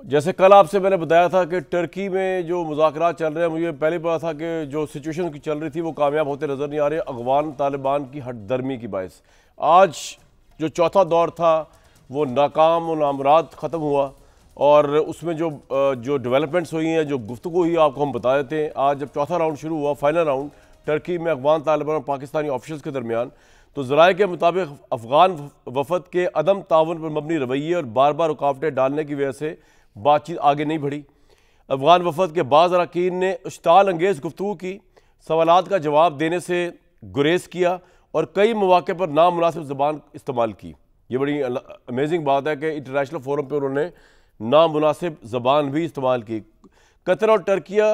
जैसे कल आपसे मैंने बताया था कि टर्की में जो मुज़ाकरात चल रहे हैं, मुझे पहले पता था कि जो सिचुएशन की चल रही थी वो कामयाब होते नज़र नहीं आ रहे, अफगान तालिबान की हट दर्मी की बायस। आज जो चौथा दौर था वो नाकाम और नामुराद ख़त्म हुआ, और उसमें जो डेवलपमेंट्स हुई हैं, जो गुफ्तगू हुई, आपको हम बता देते हैं। आज जब चौथा राउंड शुरू हुआ, फाइनल राउंड टर्की में अफगान तालिबान और पाकिस्तानी ऑफिशल्स के दरमियान, तो ज़राए के मुताबिक अफगान वफद के अदम ताउन पर मबनी रवैये और बार बार रुकावटें डालने की वजह से बातचीत आगे नहीं बढ़ी। अफगान वफद के बाज़ अरकान ने इश्ताल अंगेज़ गुफ्तगू की, सवालात का जवाब देने से गुरेज किया और कई मौके पर नामुनासिब ज़बान इस्तेमाल की। ये बड़ी अमेजिंग बात है कि इंटरनेशनल फोरम पर उन्होंने नामुनासिब ज़बान भी इस्तेमाल की। कतर और टर्किया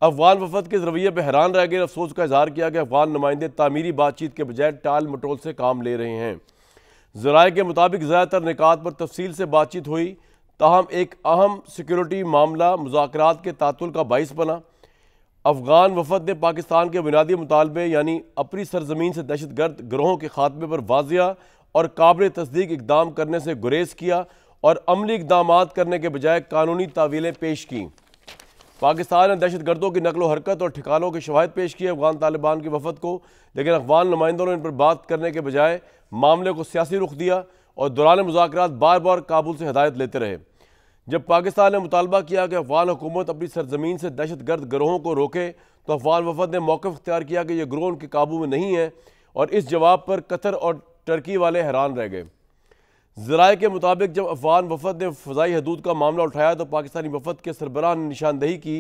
अफगान वफद के रवैये पर हैरान रह गए, अफसोस का इजहार किया कि अफगान नुमाइंदे तामीरी बातचीत के बजाय टाल मटोल से काम ले रहे हैं। ज़राए के मुताबिक ज़्यादातर निकात पर तफसील से बातचीत हुई, ताहम एक अहम सिक्योरिटी मामला मुज़ाकरात के तातुल का बाइस बना। अफगान वफद ने पाकिस्तान के बुनियादी मुतालबे यानी अपनी सरजमीन से दहशत गर्द गिरोहों के खात्मे पर वाजिया और काबिल तस्दीक इकदाम करने से गुरेज किया और अमली इकदाम करने के बजाय कानूनी तावीलें पेश की। पाकिस्तान ने दहशत गर्दों की नकलो हरकत और ठिकानों के शवाहिद पेश किए अफगान तालिबान की वफद को, लेकिन अफगान नुमाइंदों ने इन पर बात करने के बजाय मामले को सियासी रुख दिया और दौरान मुज़ाकरात बार बार काबुल से हिदायत लेते रहे। जब पाकिस्तान ने मुतालबा किया कि अफगान हुकूमत अपनी सरजमीन से दहशत गर्द गिरोहों को रोके, तो अफगान वफद ने मौक़िफ़ इख्तियार किया कि यह गिरोह उनके काबू में नहीं है, और इस जवाब पर कतर और टर्की वाले हैरान रह गए। ज़राए के मुताबिक जब अफगान वफद ने फ़ज़ाई हदूद का मामला उठाया तो पाकिस्तानी वफद के सरबराह ने निशानदही की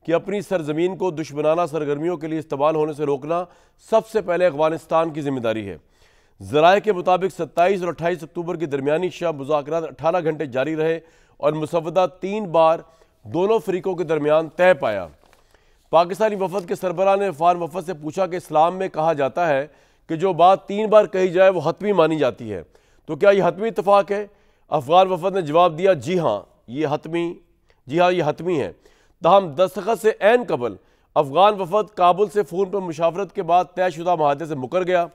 कि अपनी सरजमीन को दुश्मनाना सरगर्मियों के लिए इस्तेमाल होने से रोकना सबसे पहले अफगानिस्तान की जिम्मेदारी है। ज़राए के मुताबिक 27 और 28 अक्टूबर की दरमियानी शब मुज़ाकरात 18 घंटे जारी रहे और मुसवदा 3 बार दोनों फरीकों के दरमियान तय पाया। पाकिस्तानी वफद के सरबराह ने अफगान वफद से पूछा कि इस्लाम में कहा जाता है कि जो बात 3 बार कही जाए वो हतमी मानी जाती है, तो क्या यह हतमी इत्तफाक है? अफगान वफद ने जवाब दिया, जी हाँ ये हतमी है। ताहम दस्तखत से ऐन कबल अफगान वफद काबुल से फ़ोन पर मुशावरत के बाद तयशुदा माहदे से मुकर गया।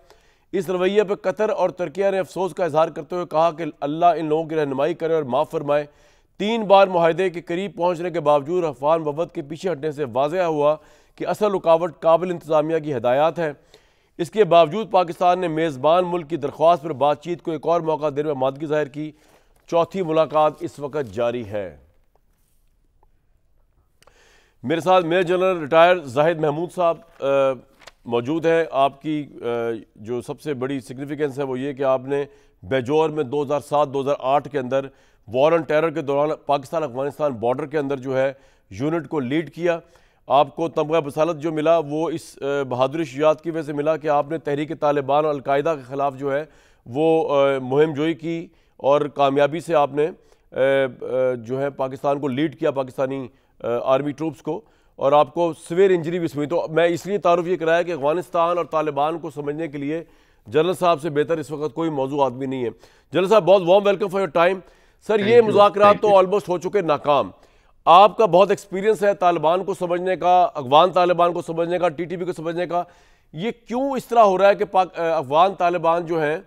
इस रवैये पर कतर और तुर्किया ने अफसोस का इजहार करते हुए कहा कि अल्लाह इन लोगों की रहनुमाई करे और माफ़ फरमाए। 3 बार मुआहदे के करीब पहुँचने के बावजूद अफगान वफद के पीछे हटने से वाज़ेह हुआ कि असल रुकावट काबिल इंतज़ामिया की हिदायत है। इसके बावजूद पाकिस्तान ने मेज़बान मुल्क की दरख्वास्त पर बातचीत को एक और मौका देने में आमादगी जाहिर की। चौथी मुलाकात इस वक्त जारी है। मेरे साथ major general retired Zahid Mahmood sahab मौजूद हैं। आपकी जो सबसे बड़ी सिग्निफिकेंस है वो ये कि आपने बेजोर में 2007-2008 के अंदर वॉर ऑन टेरर के दौरान पाकिस्तान अफगानिस्तान बॉर्डर के अंदर जो है यूनिट को लीड किया। आपको तमगा बसालत जो मिला वो इस बहादुरी शुजात की वजह से मिला कि आपने तहरीक तालिबान और अलकायदा के ख़िलाफ़ जो है वो मुहिम जोई की और कामयाबी से आपने जो है पाकिस्तान को लीड किया, पाकिस्तानी आर्मी ट्रूप्स को, और आपको सिवियर इंजरी भी हुई। तो मैं इसलिए तारुफ ये कराया कि अफगानिस्तान और तालिबान को समझने के लिए जनरल साहब से बेहतर इस वक्त कोई मौजूद आदमी नहीं है। जनरल साहब, बहुत warm welcome for your time. Sir, ये मुज़ाकरात तो ऑलमोस्ट हो चुके नाकाम। आपका बहुत एक्सपीरियंस है तालिबान को समझने का, अफगान तालिबान को समझने का, टीटीपी को समझने का। ये क्यों इस तरह हो रहा है कि अफगान तालिबान जो हैं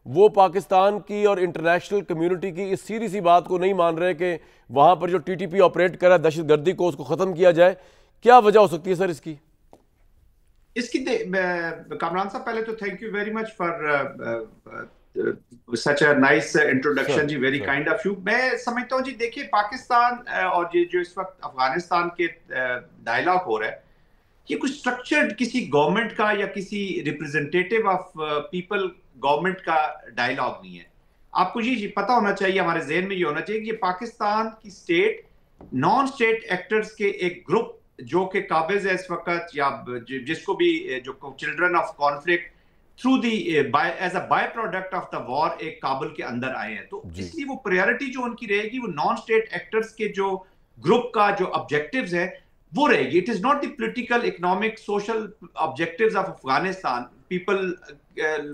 वो पाकिस्तान की और इंटरनेशनल कम्युनिटी की इस सीधी सी बात को नहीं मान रहे कि वहाँ पर जो टीटीपी ऑपरेट कर रहा है दहशत गर्दी को, उसको ख़त्म किया जाए? क्या वजह हो सकती है सर इसकी? कामरान साहब, पहले तो thank you very much for such a nice introduction ji, very kind of you. मैं समझता हूँ जी, देखिए पाकिस्तान और ये जो इस वक्त अफगानिस्तान के डायलॉग हो रहा है, ये कुछ स्ट्रक्चर्ड किसी गवर्नमेंट का या किसी रिप्रेजेंटेटिव ऑफ पीपल गवर्नमेंट का डायलॉग नहीं है। आपको ये पता होना चाहिए, हमारे जहन में ये होना चाहिए कि ये पाकिस्तान की स्टेट नॉन स्टेट एक्टर्स के एक ग्रुप जो कि काबिज है इस वक्त, या जिसको भी जो children of conflict through the age a by product of the war एक काबुल के अंदर आए हैं। तो इसलिए वो प्रायोरिटी जो उनकी रहेगी वो नॉन स्टेट एक्टर्स के जो ग्रुप का जो ऑब्जेक्टिव्स है वो रहेगी। It is not the political, economic, social objectives of Afghanistan people.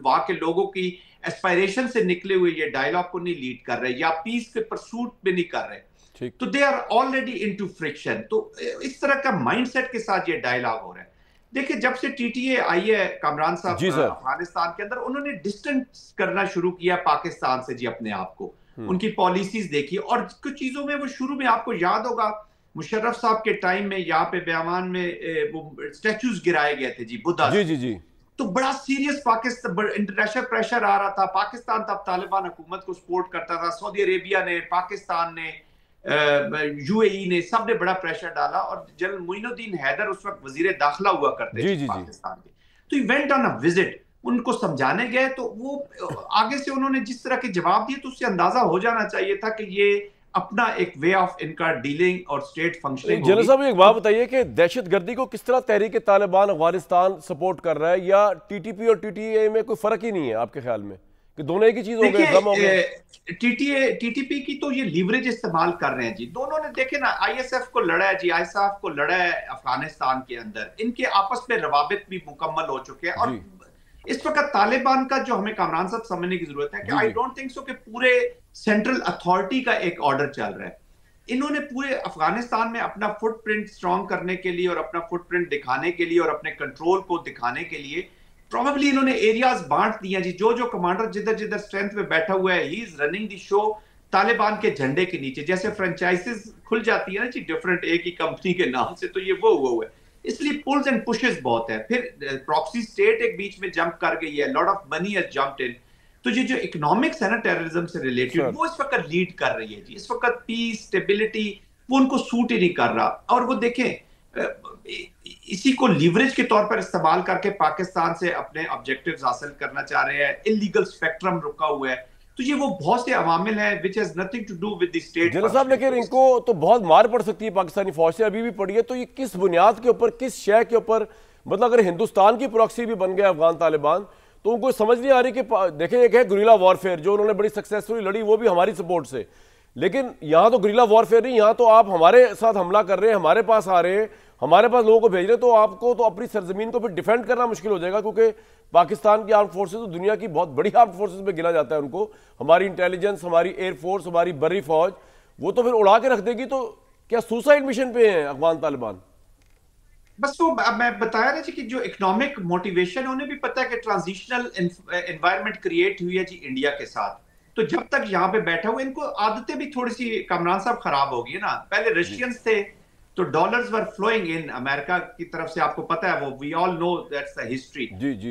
वहां के लोगों की एस्पायरेशन से निकले हुए ये डायलॉग को नहीं लीड कर रहे या पीस के परसूट में नहीं कर रहे, तो they are already into friction. तो इस तरह का माइंडसेट के साथ ये डायलॉग हो रहा है। देखिए, जब से टीटीए आई है कामरान साहब अफगानिस्तान के अंदर, उन्होंने डिस्टेंस करना शुरू किया पाकिस्तान से जी अपने आप को। उनकी पॉलिसीज देखी, और कुछ चीजों में वो शुरू में आपको याद होगा मुशर्रफ साहब के टाइम में यहाँ पे बयान में वो स्टैचूज गिराए गए थे जी, बुद्धा जी जी जी, तो बड़ा सीरियस पाकिस्तान इंटरनेशनल प्रेशर आ रहा था। पाकिस्तान तब तालिबान हुकूमत को सपोर्ट करता था, सऊदी अरेबिया ने, पाकिस्तान ने, यूएई ने, सब ने बड़ा प्रेशर डाला, और जनरल मोइनुद्दीन हैदर उस वक्त वजीर दाखिला हुआ करते थे पाकिस्तान के, तो he went on a visit, उनको समझाने गए, तो वो आगे से उन्होंने जिस तरह के जवाब दिए तो उससे अंदाजा हो जाना चाहिए था कि ये अपना एक वे ऑफ इनका डीलिंग और स्टेट फंक्शनिंग। जनरल साहब एक बात बताइए कि दहशतगर्दी को किस तरह तहरीक तालिबान अफगानिस्तान सपोर्ट कर रहा है, या टीटीपी और टीटीए में कोई फर्क ही नहीं है आपके ख्याल में, कि दोनों एक ही चीज हो गए? टीटीपी की तो ये लीवरेज इस्तेमाल कर रहे हैं जी, दोनों ने देखे ना, आईएसएफ को लड़ा है जी, आईएसएफ को लड़ा है अफगानिस्तान के अंदर, इनके आपस में रवाबित भी मुकम्मल हो चुके हैं, और इस वक्त तालिबान का जो हमें कामरान साहब समझने की जरूरत है कि आई डोंट थिंक सो कि पूरे सेंट्रल अथॉरिटी का एक ऑर्डर चल रहा है। इन्होंने पूरे अफगानिस्तान में अपना फुटप्रिंट स्ट्रॉन्ग करने के लिए और अपना फुटप्रिंट दिखाने के लिए और अपने कंट्रोल को दिखाने के लिए प्रोबेबली इन्होंने एरियाज बांट दिया जी, जो जो कमांडर जिधर जिधर स्ट्रेंथ में बैठा हुआ है, he is running the show Taliban के झंडे के नीचे, जैसे फ्रेंचाइजीज खुल जाती है ना जी डिफरेंट एक ही कंपनी के नाम से, तो ये वो हुआ है, इसलिए पुल्स एंड पुशेस बहुत है। फिर प्रॉक्सी स्टेट एक बीच में जंप कर गई है, lot of money has jumped in, तो ये जो इकोनॉमिक्स है ना टेररिज्म से रिलेटेड, वो इस वक्त लीड कर रही है जी, इस वक्त पीस स्टेबिलिटी वो उनको सूट ही नहीं कर रहा, और वो देखें इसी को लीवरेज के तौर पर इस्तेमाल करके पाकिस्तान से अपने ऑब्जेक्टिव्स हासिल करना चाह रहे हैं, इलीगल स्पेक्ट्रम रुका हुआ है, तो ये वो बहुत से अवामिल हैं which has nothing to do with the state. General sahab लेकिन इनको तो बहुत मार पड़ सकती है पाकिस्तानी फौज से, अभी भी पड़ी है, तो ये किस बुनियाद के ऊपर, किस शय के ऊपर, मतलब अगर हिंदुस्तान की प्रॉक्सी भी बन गया अफगान तालिबान तो उनको समझ नहीं आ रही कि देखें एक है गुरिल्ला वॉरफेयर जो उन्होंने बड़ी सक्सेसफुली लड़ी, वो भी हमारी सपोर्ट से, लेकिन यहाँ तो गुरिल्ला वॉरफेयर नहीं, यहाँ तो आप हमारे साथ हमला कर रहे हैं, हमारे पास आ रहे हैं, हमारे पास लोगों को भेज रहे हैं, तो आपको तो अपनी सरजमीन को फिर डिफेंड करना मुश्किल हो जाएगा, क्योंकि पाकिस्तान की आर्म फोर्सेज तो दुनिया की बहुत बड़ी आर्म फोर्सेज में गिना जाता है उनको, हमारी इंटेलिजेंस, हमारी एयरफोर्स, हमारी बर्री फौज, वो तो फिर उड़ा के रख देगी। तो क्या सुसाइड मिशन पे हैं अफगान तालिबान? बस वो मैं बताया ना जी कि जो इकोनॉमिक मोटिवेशन है, उन्हें भी पता है कि ट्रांजिशनल एनवायरनमेंट क्रिएट हुई है जी इंडिया के साथ, तो जब तक यहाँ पे बैठा हुआ इनको आदतें भी थोड़ी सी कामरान साहब खराब होगी ना। पहले रशियंस थे तो dollars were flowing in America की तरफ से, आपको पता है वो, we all know that's the history.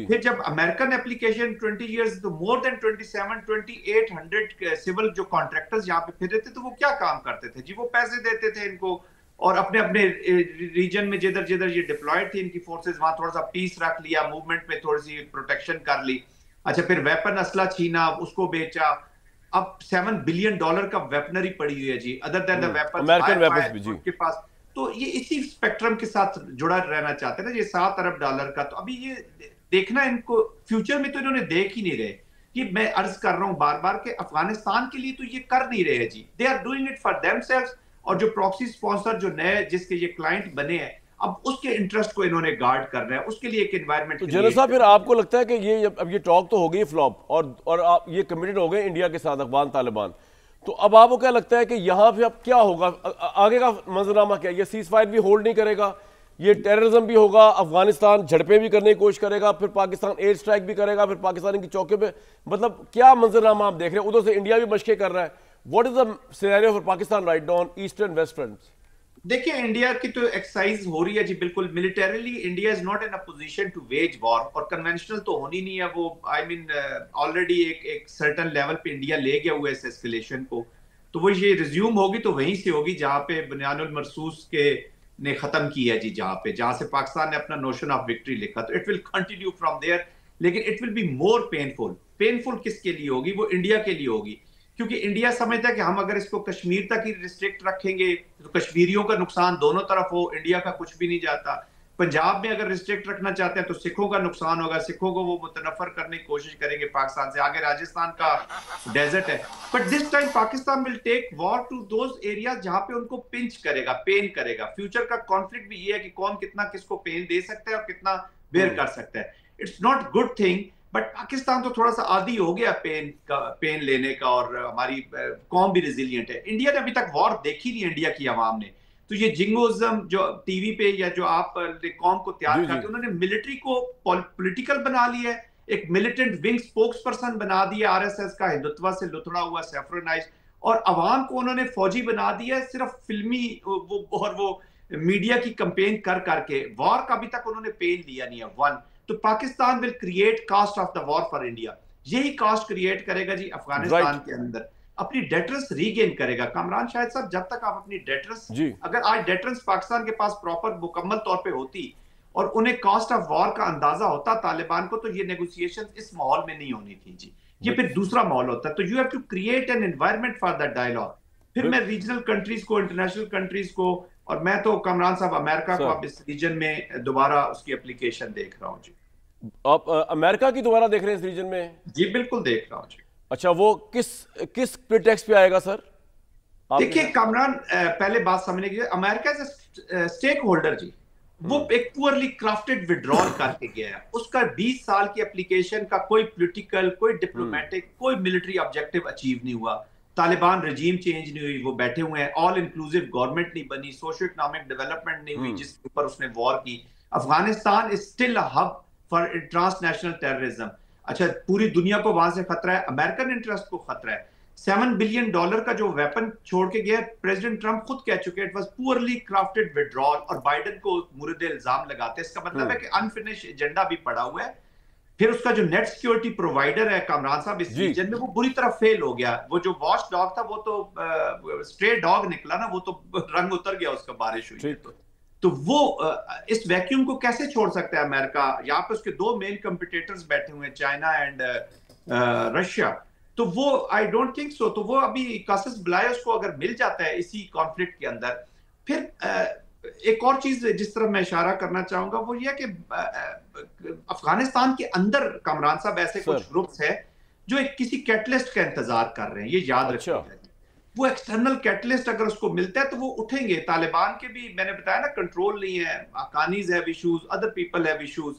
फिर जब अमेरिकन एप्लीकेशन 20 इयर्स, तो मोर देन 2800 सिविल जो कॉन्ट्रैक्टर्स यहाँ पे फिर रहे थे, तो वो क्या काम करते थे जी, वो पैसे देते थे इनको, और अपने अपने रीजन में जिधर जिधर ये डिप्लॉयड थी इनकी फोर्सेस, वहां थोड़ा सा पीस रख लिया, मूवमेंट में थोड़ी सी प्रोटेक्शन कर ली। अच्छा, फिर वेपन असला छीना, उसको बेचा, अब $7 बिलियन का वेपनरी पड़ी हुई है जी, other than the weapon American weapons भी जी उनके पास, तो ये इसी स्पेक्ट्रम के साथ जुड़ा रहना चाहते हैं ना, ये $7 अरब का। तो अभी ये देखना इनको फ्यूचर में तो इन्होंने देख ही नहीं रहे, कि मैं अर्ज कर रहा हूं बार बार कि अफगानिस्तान के लिए तो ये कर नहीं रहे जी, they are doing it for themselves, और जो प्रॉक्सी स्पॉन्सर जो नए जिसके ये क्लाइंट बने हैं, अब उसके इंटरेस्ट को इन्होंने गार्ड कर रहे हैं, उसके लिए एक एनवायरनमेंट। तो जनरल साहब फिर आपको लगता है कि ये अब ये टॉक तो हो गई फ्लॉप, और आप ये कमिटेड हो गए इंडिया के साथ अफगान तालिबान, तो अब आपको क्या लगता है कि यहाँ पे अब क्या होगा, आगे का मंजरनामा क्या? ये सीज फायर भी होल्ड नहीं करेगा, ये टेररिज्म भी होगा, अफगानिस्तान झड़पें भी करने की कोशिश करेगा, फिर पाकिस्तान एयर स्ट्राइक भी करेगा, फिर पाकिस्तान की चौकियों पे, मतलब क्या मंजरनामा आप देख रहे हैं? उधर से इंडिया भी मशक़ें कर रहा है, what is the scenario for Pakistan right now on east and west fronts? देखिए, इंडिया की तो एक्सरसाइज हो रही है जी, बिल्कुल militarily India is not in a position to wage war, और कन्वेंशनल तो होनी नहीं है वो, आई मीन ऑलरेडी एक सर्टेन लेवल पे इंडिया ले गया हुआ है इस एस्केलेशन को, तो वो ये रिज्यूम होगी तो वहीं से होगी जहां पे बुनियानुल मरसूस के ने खत्म किया जी, जहां से पाकिस्तान ने अपना नोशन ऑफ विक्ट्री लिखा, तो it will continue from there, लेकिन it will be more painful किसके लिए होगी? वो इंडिया के लिए होगी, क्योंकि इंडिया समझता है कि हम अगर इसको कश्मीर तक ही रिस्ट्रिक्ट रखेंगे तो कश्मीरियों का नुकसान दोनों तरफ हो, इंडिया का कुछ भी नहीं जाता। पंजाब में अगर रिस्ट्रिक्ट रखना चाहते हैं तो सिखों का नुकसान होगा, सिखों को वो मुतनफर करने की कोशिश करेंगे पाकिस्तान से, आगे राजस्थान का डेजर्ट है। But this time Pakistan will take war to those areas जहां पे उनको पिंच करेगा, पेन करेगा। फ्यूचर का कॉन्फ्लिक्ट भी ये है कि कौन कितना किसको पेन दे सकता है और कितना बेयर कर सकता है। It's not good thing, but Pakistan तो थोड़ा सा आदी हो गया पेन लेने का, और हमारी कौम भी रिजिलियंट है। इंडिया ने अभी तक वॉर देखी नहीं, इंडिया की आवाम ने, तो ये जिंगोज़म जो टीवी पे या जो आप कौम को तैयार करते हैं, उन्होंने मिलिट्री को पॉलिटिकल बना लिया है, एक मिलिटेंट विंग स्पोक्स पर्सन बना दिया आरएसएस का, हिंदुत्व से लुथड़ा हुआ सेफ्रोनाइज, और अवाम को उन्होंने फौजी बना दिया सिर्फ फिल्मी वो मीडिया की कंपेन कर करके। वॉर का अभी तक उन्होंने पेन लिया नहीं है। वन, तो Pakistan will create cost of the war for India, यही कास्ट क्रिएट करेगा जी अफगानिस्तान के अंदर, अपनी डेटरेंस रीगेन करेगा। कामरान शाहिद साहब, जब तक आप अपनी डेटरेंस, अगर आज डेटरेंस पाकिस्तान के पास प्रॉपर मुकम्मल तौर पे होती और उन्हें कॉस्ट ऑफ वॉर का अंदाजा होता तालिबान को, तो ये नेगोशिएशन इस माहौल में नहीं होनी थी जी, ये फिर दूसरा माहौल होता। तो you have to create an environment for that dialogue. फिर मैं रीजनल कंट्रीज को, इंटरनेशनल कंट्रीज को, और मैं तो कामरान साहब अमेरिका को अब इस रीजन में दोबारा उसकी एप्लीकेशन देख रहा हूँ जी। आप अमेरिका की दोबारा देख रहे हैं इस रीजन में? जी बिल्कुल देख रहा हूँ जी। अच्छा, वो किस प्रीटेक्स्ट पे आएगा सर? देखिए कामरान, पहले बात समझने की, अमेरिका स्टेक होल्डर जी, वो एक पुअरली क्राफ्टेड विड्रॉल करके गया है। उसका 20 साल की एप्लीकेशन का कोई पॉलिटिकल, कोई डिप्लोमेटिक, कोई मिलिट्री ऑब्जेक्टिव अचीव नहीं हुआ। तालिबान रजीम चेंज नहीं हुई, वो बैठे हुए हैं। ऑल इंक्लूसिव गवर्नमेंट नहीं बनी, सोशो इकोनॉमिक डेवलपमेंट नहीं हुई जिसके ऊपर उसने वॉर की। Afghanistan is still a hub for transnational terrorism. अच्छा, पूरी दुनिया को वहां से खतरा है, अमेरिकन इंटरेस्ट को खतरा है। $7 बिलियन का जो वेपन छोड़ के गया, प्रेसिडेंट ट्रंप खुद कह चुके हैं, it was poorly crafted withdrawal, और बाइडेन को मुर्दे इल्जाम लगाते हैं। इसका मतलब है कि अनफिनिश एजेंडा भी पड़ा हुआ है। फिर उसका जो नेट सिक्योरिटी प्रोवाइडर है कामरान साहब इस रीजन में, वो बुरी तरह फेल हो गया। वो जो वॉच डॉग था, वो तो स्ट्रे डॉग निकला ना, वो तो रंग उतर गया उसका, बारिश हुई तो वो इस वैक्यूम को कैसे छोड़ सकता है अमेरिका? यहाँ पे उसके दो मेन कंपिटिटर्स बैठे हुए हैं, चाइना एंड रशिया। तो वो आई डोंट थिंक सो। तो वो अभी कासिस बिलाय उसको अगर मिल जाता है इसी कॉन्फ्लिक्ट के अंदर। फिर एक और चीज जिस तरह मैं इशारा करना चाहूंगा वो ये कि अफगानिस्तान के अंदर कामरान साहब ऐसे कुछ ग्रुप्स है जो एक किसी कैटलिस्ट का इंतजार कर रहे हैं, ये याद रखिएगा। वो एक्सटर्नल कैटलिस्ट अगर उसको मिलता है तो वो उठेंगे। तालिबान के भी मैंने बताया ना कंट्रोल नहीं है, Afghanis have issues, other people have issues.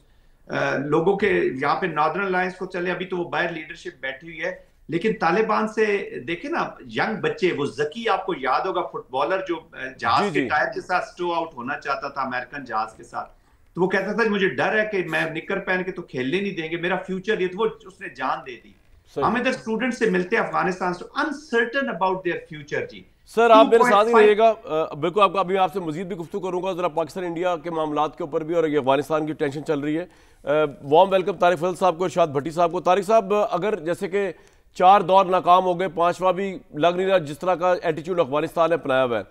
लोगों के यहाँ पे नॉर्दर्न अलायंस को चले, अभी तो वो बाहर लीडरशिप बैठी हुई है, लेकिन तालिबान से देखे ना यंग बच्चे, वो जकी आपको याद होगा फुटबॉलर जो जहाज के टायर के साथ स्टो आउट होना चाहता था अमेरिकन जहाज के साथ, तो वो कहता था मुझे डर है कि मैं निकर पहन के तो खेलने नहीं देंगे, मेरा फ्यूचर ये, तो वो उसने जान दे दी। हम इधर स्टूडेंट से मिलते हैं अफगानिस्तान से, uncertain about their future ji. Sir आप मेरे साथ ही रहिएगा, बिल्कुल आपका अभी आपसे मजीद भी गुफ्तगू करूंगा जरा पाकिस्तान इंडिया के मामलात के ऊपर भी, और ये अफगानिस्तान की टेंशन चल रही है। वार्म वेलकम तारिक फजल साहब को, इरशाद भट्टी साहब को। तारिक साहब, अगर जैसे कि 4 दौर नाकाम हो गए, 5वां भी लग नहीं रहा जिस तरह का एटीट्यूड अफगानिस्तान ने अपनाया हुआ है,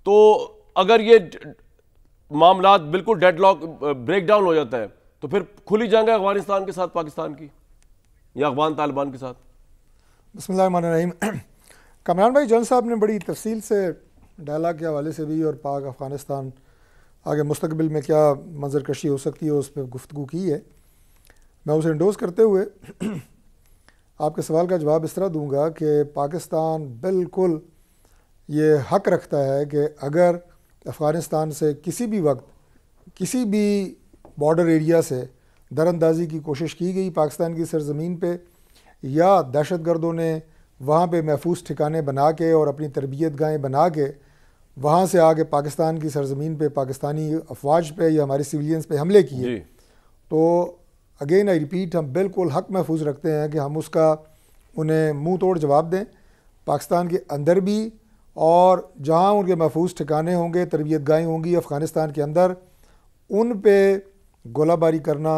तो अगर ये मामलात बिल्कुल डेडलॉक ब्रेक डाउन हो जाता है तो फिर खुली जंग है अफगानिस्तान के साथ पाकिस्तान की, या अफगान तालिबान के साथ? बिस्मिल्लाहिर्रहमानिर्रहीम। कमरान भाई जन साहब ने बड़ी तफसील से डायलॉग के हवाले से भी और पाक अफ़गानिस्तान आगे मुस्तकबिल में क्या मंजर कशी हो सकती है उस पर गुफ्तगू की है। मैं उसे इंडोज़ करते हुए आपके सवाल का जवाब इस तरह दूंगा कि पाकिस्तान बिल्कुल ये हक रखता है कि अगर अफ़गानिस्तान से किसी भी वक्त किसी भी बॉर्डर एरिया से दरअंदाजी की कोशिश की गई पाकिस्तान की सरज़मीन पे, या दहशतगर्दों ने वहाँ पे महफूज ठिकाने बना के और अपनी तरबियत गाहें बना के वहाँ से आके पाकिस्तान की सरज़मीन पे पाकिस्तानी अफवाज पे या हमारे सिविलियंस पे हमले किए, तो अगेन आई रिपीट, हम बिल्कुल हक महफूज रखते हैं कि हम उसका उन्हें मुंह तोड़ जवाब दें। पाकिस्तान के अंदर भी, और जहाँ उनके महफूज ठिकाने होंगे, तरबियत गाहें होंगी अफ़गानिस्तान के अंदर, उन पे गोलाबारी करना,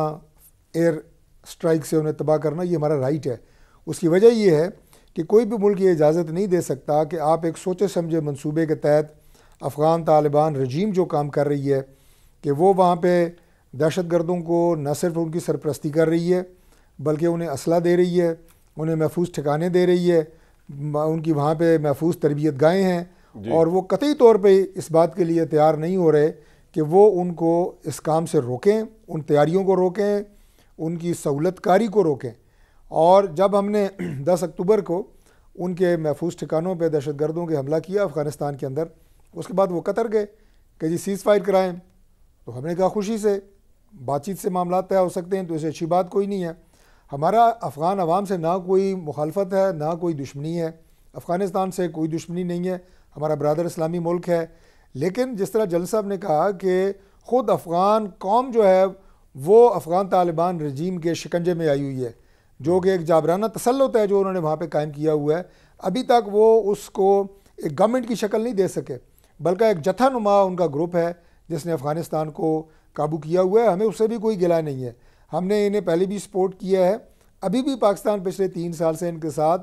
एयर स्ट्राइक से उन्हें तबाह करना, ये हमारा राइट है। उसकी वजह ये है कि कोई भी मुल्क ये इजाज़त नहीं दे सकता कि आप एक सोचे समझे मंसूबे के तहत अफ़गान तालिबान रजीम जो काम कर रही है कि वो वहाँ पे दहशतगर्दों को न सिर्फ उनकी सरपरस्ती कर रही है बल्कि उन्हें असला दे रही है, उन्हें महफूज ठिकाने दे रही है, उनकी वहाँ पे महफूज तरबियत गाहें हैं, और वो कतई तौर पे इस बात के लिए तैयार नहीं हो रहे कि वो उनको इस काम से रोकें, उन तैयारियों को रोकें, उनकी सहूलतकारी को रोकें। और जब हमने 10 अक्टूबर को उनके महफूज ठिकानों पे दहशतगर्दों के हमला किया अफ़गानिस्तान के अंदर, उसके बाद वो कतर गए कि जी सीज़ फायर कराएँ, तो हमने कहा खुशी से, बातचीत से मामला तय हो सकते हैं, तो इससे अच्छी बात कोई नहीं है। हमारा अफ़गान अवाम से ना कोई मुखालफत है ना कोई दुश्मनी है, अफ़गानिस्तान से कोई दुश्मनी नहीं है, हमारा बरादर इस्लामी मुल्क है। लेकिन जिस तरह जल साहब ने कहा कि ख़ुद अफ़गान कौम जो है वो अफ़गान तालिबान रजीम के शिकंजे में आई हुई है, जो कि एक जाबराना तसल्लुत है जो उन्होंने वहाँ पे कायम किया हुआ है। अभी तक वो उसको एक गवर्नमेंट की शक्ल नहीं दे सके, बल्कि एक जत्था-नुमा उनका ग्रुप है जिसने अफ़गानिस्तान को काबू किया हुआ है। हमें उससे भी कोई गिला नहीं है, हमने इन्हें पहले भी सपोर्ट किया है, अभी भी पाकिस्तान पिछले 3 साल से इनके साथ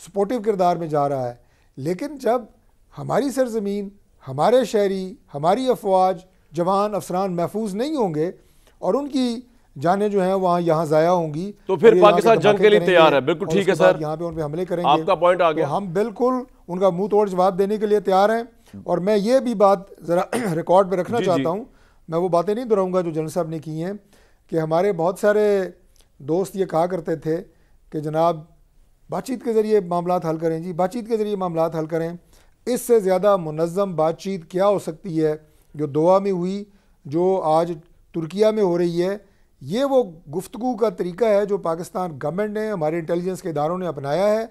सपोर्टिव किरदार में जा रहा है। लेकिन जब हमारी सरजमीन, हमारे शहरी, हमारी अफवाज, जवान, अफसरान महफूज नहीं होंगे और उनकी जानें जो हैं वहाँ यहाँ ज़ाया होंगी, तो फिर पाकिस्तान जंग के लिए तैयार है। बिल्कुल ठीक है सर, यहाँ पे उन पे हमले करेंगे, आपका पॉइंट आ गया। तो हम बिल्कुल उनका मुंह तोड़ जवाब देने के लिए तैयार हैं। और मैं ये भी बात ज़रा रिकॉर्ड पे रखना चाहता हूँ, मैं वो बातें नहीं दोहराऊंगा जो जनरल साहब ने की हैं, कि हमारे बहुत सारे दोस्त ये कहा करते थे कि जनाब बातचीत के ज़रिए मामला हल करें, जी बातचीत के ज़रिए मामला हल करें। इससे ज़्यादा मुनज़्ज़म बातचीत क्या हो सकती है जो दोहा में हुई, जो आज तुर्किया में हो रही है। ये वो गुफ्तगू का तरीका है जो पाकिस्तान गवर्नमेंट ने, हमारे इंटेलिजेंस के इदारों ने अपनाया है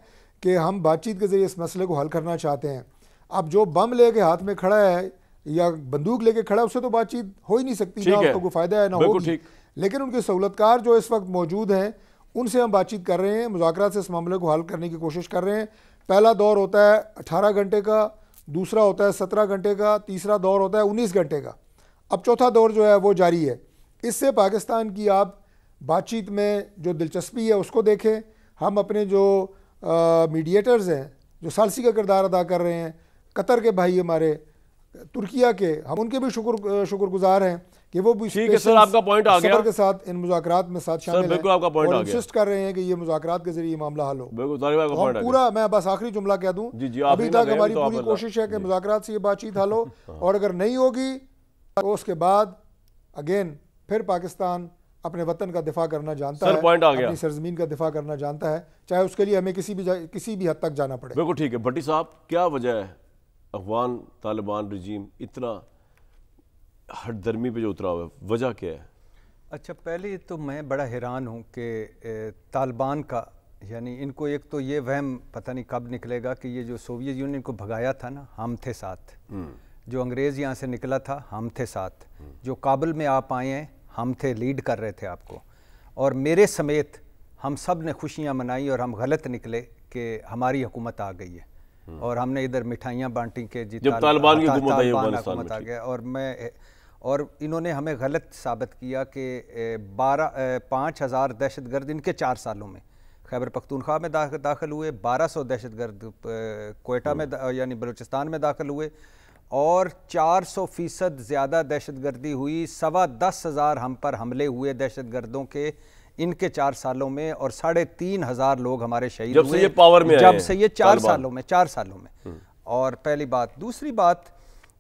कि हम बातचीत के ज़रिए इस मसले को हल करना चाहते हैं। अब जो बम लेके हाथ में खड़ा है या बंदूक लेके खड़ा है, उससे तो बातचीत हो ही नहीं सकती, ना उसको कोई फ़ायदा है ना होगी। लेकिन उनके सहूलतकार जो इस वक्त मौजूद हैं उनसे हम बातचीत कर रहे हैं, मुज़ाकरात से इस मामले को हल करने की कोशिश कर रहे हैं। पहला दौर होता है 18 घंटे का, दूसरा होता है 17 घंटे का, तीसरा दौर होता है 19 घंटे का, अब चौथा दौर जो है वो जारी है। इससे पाकिस्तान की आप बातचीत में जो दिलचस्पी है उसको देखें। हम अपने जो मीडिएटर्स हैं जो सालसी का किरदार अदा कर रहे हैं, कतर के भाई हमारे, तुर्किया के, हम उनके भी शुक्रगुजार हैं कि वो भी ठीक है सर, आपका पॉइंट आ गया, के साथ इन मुज़ाकरात में साथ शामिल हैं और इंसिस्ट कर रहे हैं कि ये मुज़ाकरात के जरिए मामला हल हो। बिल्कुल पूरा, मैं बस आखिरी जुमला कह दूं, अभी तक हमारी पूरी कोशिश है कि मुज़ाकरात से ये बातचीत हल हो, और अगर नहीं होगी तो उसके बाद अगेन फिर पाकिस्तान अपने वतन का दिफा करना जानता है, अपनी सरजमीन का दिफा करना जानता है, चाहे उसके लिए हमें किसी भी हद तक जाना पड़े। बिल्कुल ठीक है। भट्टी साहब, क्या वजह है अफगान तालिबान रजीम इतना हटदर्मी पे जो उतरा हुआ है, वजह क्या है? अच्छा, पहले तो मैं बड़ा हैरान हूँ कि तालिबान का, यानी इनको एक तो ये वहम पता नहीं कब निकलेगा कि ये जो सोवियत यूनियन को भगाया था ना, हम थे साथ, जो अंग्रेज़ यहाँ से निकला था हम थे साथ, जो काबुल में आप आए हैं हम थे, लीड कर रहे थे आपको, और मेरे समेत हम सब ने खुशियाँ मनाई और हम गलत निकले कि हमारी हुकूमत आ गई है, और हमने इधर मिठाइयाँ बांटी के जब तालिबान की हुकूमत आ गया, और इन्होंने हमें गलत साबित किया कि 5,000 दहशतगर्द इनके 4 सालों में खैबर पख्तूनख्वा में दाखिल हुए, 1200 दहशतगर्द कोयटा में यानी बलूचिस्तान में दाखिल हुए, और 400% ज़्यादा दहशतगर्दी हुई, 10,15,000 हम पर हमले हुए दहशतगर्दों के इनके 4 सालों में, और 3,500 लोग हमारे शहीद हुए जब से ये पावर में जब से ये 4 सालों में। और पहली बात। दूसरी बात,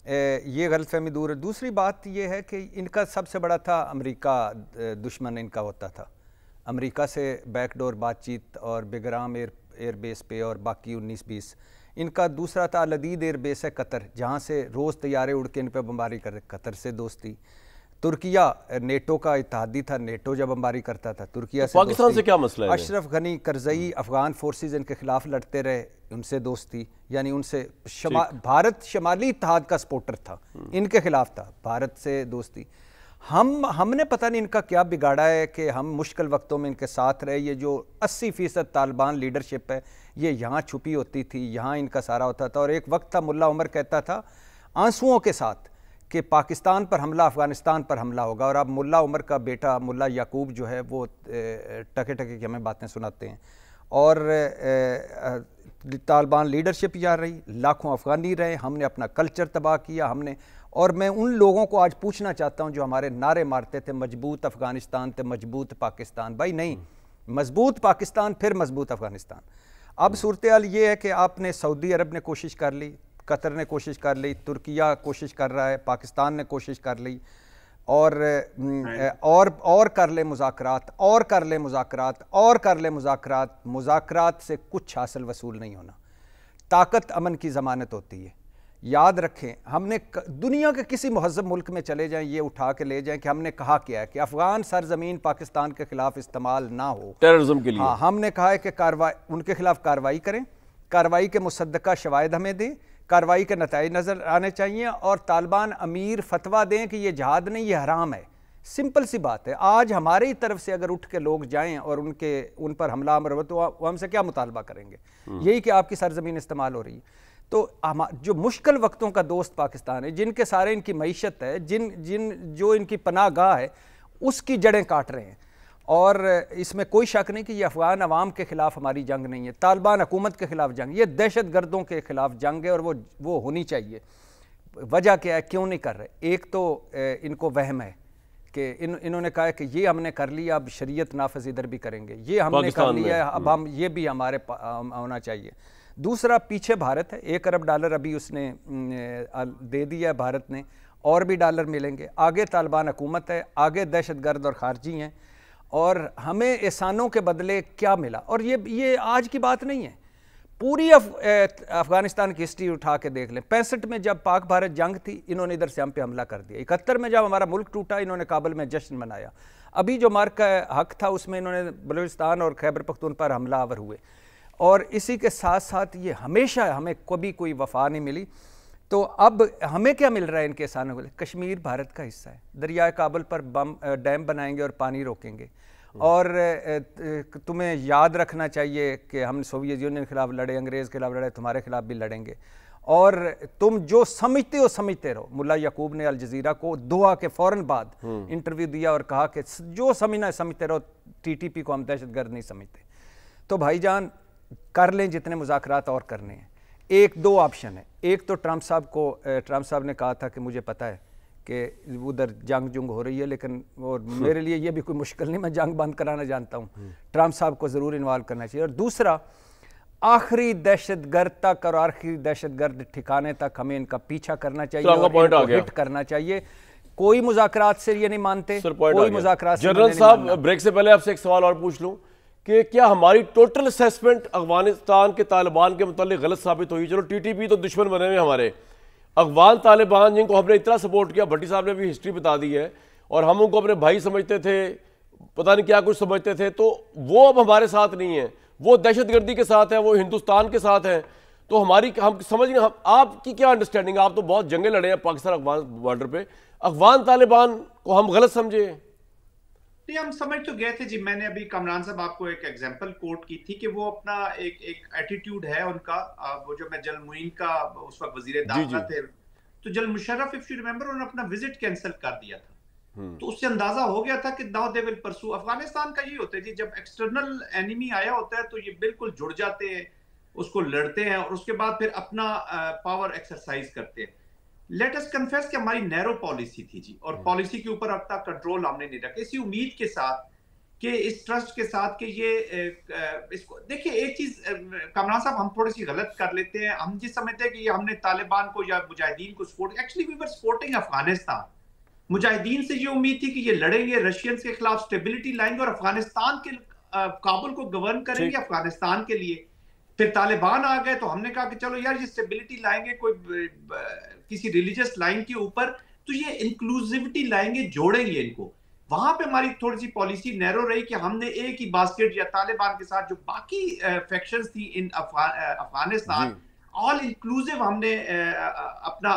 ये गलतफहमी दूर है। दूसरी बात ये है कि इनका सबसे बड़ा था अमेरिका, दुश्मन इनका होता था अमेरिका से बैकडोर बातचीत, और बेगराम एयरबेस पे और बाकी 19-20। इनका दूसरा था लदीद एयरबेस है कतर, जहाँ से रोज़ तैयारे उड़ के इन पर बमबारी कर, कतर से दोस्ती। तुर्किया नेटो का इत्तेहादी था, नेटो जब बमबारी करता था तुर्किया से। पाकिस्तान से क्या मसला है? अशरफ गनी करजई अफगान फोर्सेस इनके खिलाफ लड़ते रहे, उनसे दोस्ती, यानी उनसे भारत शमाली इत्तेहाद का सपोर्टर था, इनके खिलाफ था, भारत से दोस्ती। हमने पता नहीं इनका क्या बिगाड़ा है कि हम मुश्किल वक्तों में इनके साथ रहे। ये जो 80% तालिबान लीडरशिप है ये यहाँ छुपी होती थी, यहाँ इनका सारा होता था। और एक वक्त था मुल्ला उमर कहता था आंसुओं के साथ कि पाकिस्तान पर हमला, अफ़गानिस्तान पर हमला होगा, और अब मुल्ला उमर का बेटा मुल्ला याकूब जो है वो टके टके की हमें बातें सुनाते हैं। और तालिबान लीडरशिप जा रही, लाखों अफ़गानी रहे, हमने अपना कल्चर तबाह किया हमने। और मैं उन लोगों को आज पूछना चाहता हूं जो हमारे नारे मारते थे मजबूत अफ़गानिस्तान थे, मजबूत पाकिस्तान, भाई नहीं, मजबूत पाकिस्तान फिर मजबूत अफ़गानिस्तान। अब सूरत हाल ये है कि आपने सऊदी अरब ने कोशिश कर ली, कतर ने कोशिश कर ली, तुर्किया कोशिश कर रहा है, पाकिस्तान ने कोशिश कर ली, और कर ले मुज़ाकरात, और कर ले मुज़ाकरात, और कर ले मुज़ाकरात। मुज़ाकरात से कुछ हासिल वसूल नहीं होना। ताकत अमन की ज़मानत होती है। याद रखें, हमने दुनिया के किसी महज़्ज़ब मुल्क में चले जाएं, ये उठा के ले जाएं कि हमने कहा क्या है कि अफ़गान सरजमीन पाकिस्तान के खिलाफ इस्तेमाल ना हो टेररिज्म के लिए। हाँ, हमने कहा है कि उनके खिलाफ कार्रवाई करें, कार्रवाई के मुसद्दका शवाहिद हमें दें, कार्रवाई के नताइज नज़र आने चाहिए, और तालिबान अमीर फतवा दें कि ये जहाद नहीं, ये हराम है, सिंपल सी बात है। आज हमारी तरफ से अगर उठ के लोग जाएं और उन पर हमला आवर हो तो वो हमसे क्या मुतालबा करेंगे? यही कि आपकी सरजमीन इस्तेमाल हो रही है। तो जो मुश्किल वक्तों का दोस्त पाकिस्तान है, जिनके सारे इनकी मईशत है, जो इनकी पनाह गाह है, उसकी जड़ें काट रहे हैं। और इसमें कोई शक नहीं कि ये अफगान अवाम के ख़िलाफ़ हमारी जंग नहीं है, तालिबान हुकूमत के ख़िलाफ़ जंग, ये दहशत गर्दों के ख़िलाफ़ जंग है और वो होनी चाहिए। वजह क्या है, क्यों नहीं कर रहे? एक तो इनको वहम है कि इन्होंने कहा है कि ये हमने कर लिया, अब शरीयत नाफिज इधर भी करेंगे, ये हमने कर लिया है, अब हम ये भी हमारे होना चाहिए। दूसरा, पीछे भारत है, $1 अरब अभी उसने दे दिया है भारत ने, और भी डॉलर मिलेंगे। आगे तालिबान हुकूमत है, आगे दहशतगर्द और खारजी हैं, और हमें एहसानों के बदले क्या मिला? और ये आज की बात नहीं है, पूरी अफगानिस्तान की हिस्ट्री उठा के देख लें। 65 में जब पाक भारत जंग थी, इन्होंने इधर से हम पे हमला कर दिया। 71 में जब हमारा मुल्क टूटा, इन्होंने काबुल में जश्न मनाया। अभी जो मार्क का हक था, उसमें इन्होंने बलूचिस्तान और खैबर पख्तूनख्वा पर हमला आवर हुए। और इसी के साथ साथ ये हमेशा हमें कभी कोई वफा नहीं मिली। तो अब हमें क्या मिल रहा है इनके सामने? बोले कश्मीर भारत का हिस्सा है, दरियाए काबुल पर डैम बनाएंगे और पानी रोकेंगे। और तुम्हें याद रखना चाहिए कि हम सोवियत यूनियन के खिलाफ लड़े, अंग्रेज़ के खिलाफ लड़े, तुम्हारे खिलाफ भी लड़ेंगे। और तुम जो समझते हो समझते रहो। मुल्ला याकूब ने अल जजीरा को दुआ के फ़ौरन बाद इंटरव्यू दिया और कहा कि जो समझना है समझते रहो, TTP को हम दहशतगर्द नहीं समझते। तो भाईजान कर लें जितने मुज़ाकरात और करने हैं। एक दो ऑप्शन है। एक तो ट्रंप साहब ने कहा था कि मुझे पता है कि उधर जंग हो रही है, लेकिन और मेरे लिए ये भी कोई मुश्किल नहीं, मैं जंग बंद कराना जानता हूँ। ट्रंप साहब को ज़रूर इन्वॉल्व करना चाहिए। और दूसरा, आखिरी दहशतगर्द तक और आखिरी दहशतगर्द ठिकाने तक हमें इनका पीछा करना चाहिए और हिट करना चाहिए। कोई मुज़ाकरात से ये नहीं मानते, कोई मुज़ाकरात से। जनरल साहब, ब्रेक से पहले आपसे एक सवाल और पूछ लूँ कि क्या हमारी टोटल असेसमेंट अफगानिस्तान के तालिबान के मुतालिक गलत साबित हुई? चलो TTP तो दुश्मन बने हुए हमारे, अफगान तालिबान जिनको हमने इतना सपोर्ट किया, भट्टी साहब ने भी हिस्ट्री बता दी है, और हम उनको अपने भाई समझते थे, पता नहीं क्या कुछ समझते थे, तो वो अब हमारे साथ नहीं है, वो दहशतगर्दी के साथ है, वो हिंदुस्तान के साथ हैं। तो हम समझ नहीं, आपकी क्या अंडरस्टैंडिंग? आप तो बहुत जंगें लड़े हैं पाकिस्तान अफगान बॉर्डर पे, अफगान तालिबान को हम गलत समझे? नहीं, हम समझ तो गए थे जी। मैंने अभी कमरान साहब आपको एक एग्जांपल कोट की थी कि वो अपना एक एटीट्यूड है उनका। वो जो मैं जल मुइन का उस वक्त वजीर दाखिला थे, तो जल मुशर्रफ, इफ यू रिमेंबर, उन्होंने अपना विजिट कैंसिल कर दिया था। तो उससे अंदाजा हो गया था कि नाउ दे विल परसू। अफगानिस्तान का ये होता है जी, जब एक्सटर्नल एनिमी आया होता है तो ये बिल्कुल जुड़ जाते हैं, उसको लड़ते हैं और उसके बाद फिर अपना पावर एक्सरसाइज करते हैं। लेट अस कन्फेस कि हमारी नैरो पॉलिसी थी जी, और पॉलिसी के ऊपर अब तक कंट्रोल हमने नहीं रखा, इसी उम्मीद के साथ कि इस ट्रस्ट के साथ कि ये इसको देखिए। एक चीज कमरान साहब, हम थोड़ी सी गलत कर लेते हैं। हम जिस समझते हैं कि हमने तालिबान को या मुजाहिदीन को support, actually we were supporting Afghanistan. मुजाहिदीन से ये उम्मीद थी कि ये लड़ेंगे, रशियंस के खिलाफ स्टेबिलिटी लाएंगे और अफगानिस्तान के काबुल को गवर्न करेंगे अफगानिस्तान के लिए। फिर तालिबान आ गए तो हमने कहा कि चलो यार ये स्टेबिलिटी लाएंगे कोई किसी रिलीजियस लाइन के ऊपर, तो ये इंक्लूसिविटी लाएंगे, जोड़ेंगे इनको। वहां पे हमारी थोड़ी सी पॉलिसी नैरो रही कि हमने एक ही बास्केट या तालिबान के साथ जो बाकी फैक्शंस थी इन अफगानिस्तान, ऑल इंक्लूसिव हमने अपना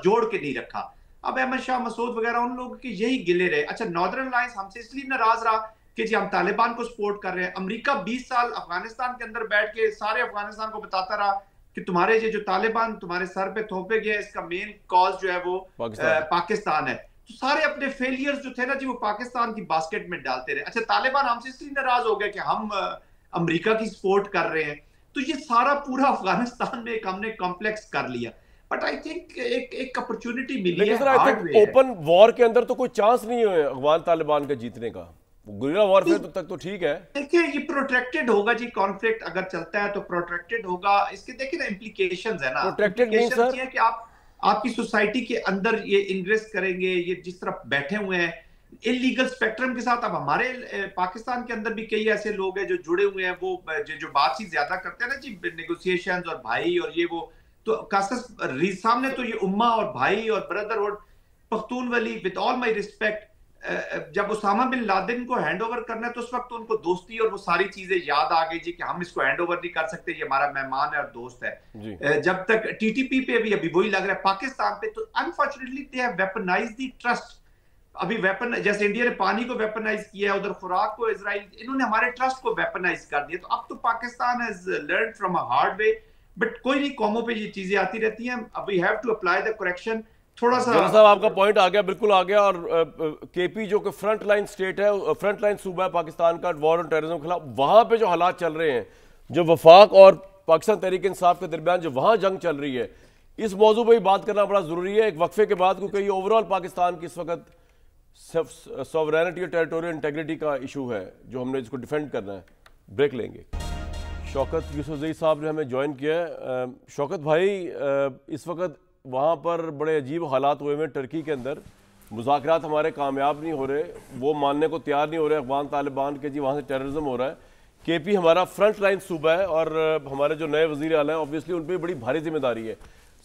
जोड़ के नहीं रखा। अब अहमद शाह मसूद वगैरह उन लोगों के यही गिले रहे। अच्छा, नॉर्दर्न अलायंस हमसे इसलिए नाराज रहा कि जी हम तालिबान को सपोर्ट कर रहे हैं। अमेरिका 20 साल अफगानिस्तान के अंदर बैठ के सारे अफगानिस्तान को बताता रहा कि तुम्हारे ये जो तालिबान तुम्हारे सर पे थोपे गया, इसका मेन कॉज जो है वो पाकिस्तान है। तो सारे अपने फेलियर्स जो थे ना जी, वो पाकिस्तान की बास्केट में डालते रहे। अच्छा, तालिबान हमसे इसलिए नाराज हो गए कि हम अमेरिका की सपोर्ट कर रहे हैं। तो ये सारा पूरा अफगानिस्तान में एक हमने कॉम्प्लेक्स कर लिया। बट आई थिंक एक अपॉर्चुनिटी मिली है। ओपन वॉर के अंदर तो कोई चांस नहीं है अफगान तालिबान का जीतने का। गुरिल्ला वॉरफेयर तक तो ठीक है। देखिए, ये प्रोटेक्टेड होगा जी, कॉन्फ्लिक्ट अगर चलता है तो प्रोटेक्टेड होगा। इसके देखिए ना इम्प्लीकेशंस है ना। प्रोटेक्टेड मींस सर कि आपकी सोसाइटी के अंदर ये इन्वेस्ट करेंगे, ये जिस तरह बैठे हुए हैं इलीगल स्पेक्ट्रम के साथ। अब हमारे पाकिस्तान के अंदर भी कई ऐसे लोग हैं जो जुड़े हुए हैं, वो जो बातचीत ज्यादा करते हैं ना जी, नेगोशिएशंस और भाई और ये वो। तो कासस सामने तो ये उम्मा और भाई और brotherhood Pakhtunwali, with all my respect, जब उसामा बिन लादेन को हैंडओवर करना है तो उस वक्त तो उनको दोस्ती और वो सारी चीजें याद आ गई जी कि हम इसको हैंडओवर नहीं कर सकते, ये हमारा मेहमान है और दोस्त है। जब तक TTP पे भी अभी वही लग रहा है पाकिस्तान पे, तो unfortunately they have weaponised the trust. अभी वेपन, जैसे इंडिया ने पानी को वेपनाइज किया है, उधर खुराक को इजराइल, इन्होंने हमारे ट्रस्ट को वेपनाइज कर दिया। तो अब तो Pakistan has learn from a hard way, but कोई नहीं, कौमों पे ये चीजें आती रहती हैं। अब we have to apply the correction. थोड़ा सा साहब आपका पॉइंट आ गया, बिल्कुल आ गया। और केपी जो कि फ्रंट लाइन स्टेट है, फ्रंट लाइन सूबा है पाकिस्तान का वॉर ऑन टेररिज्म के खिलाफ, वहां पे जो हालात चल रहे हैं, जो वफाक और पाकिस्तान तहरीक इंसाफ के दरमियान जो वहां जंग चल रही है, इस मौजू पर बात करना बड़ा जरूरी है एक वक्फे के बाद, क्योंकि ये ओवरऑल पाकिस्तान की इस वक्त सॉवरेनिटी और टेरिटोरियल इंटेग्रिटी का इशू है जो हमने इसको डिफेंड करना है। ब्रेक लेंगे। शौकत यूसुफजई साहब ने हमें ज्वाइन किया है। शौकत भाई, इस वक्त वहाँ पर बड़े अजीब हालात हुए हैं टर्की के अंदर, मुज़ाकरात हमारे कामयाब नहीं हो रहे, वो मानने को तैयार नहीं हो रहे अफगान तालिबान के जी वहाँ से टेररिज्म हो रहा है। केपी हमारा फ्रंट लाइन सूबा है और हमारे जो नए वज़ीर आला हैं ऑब्वियसली उन पर बड़ी भारी जिम्मेदारी है।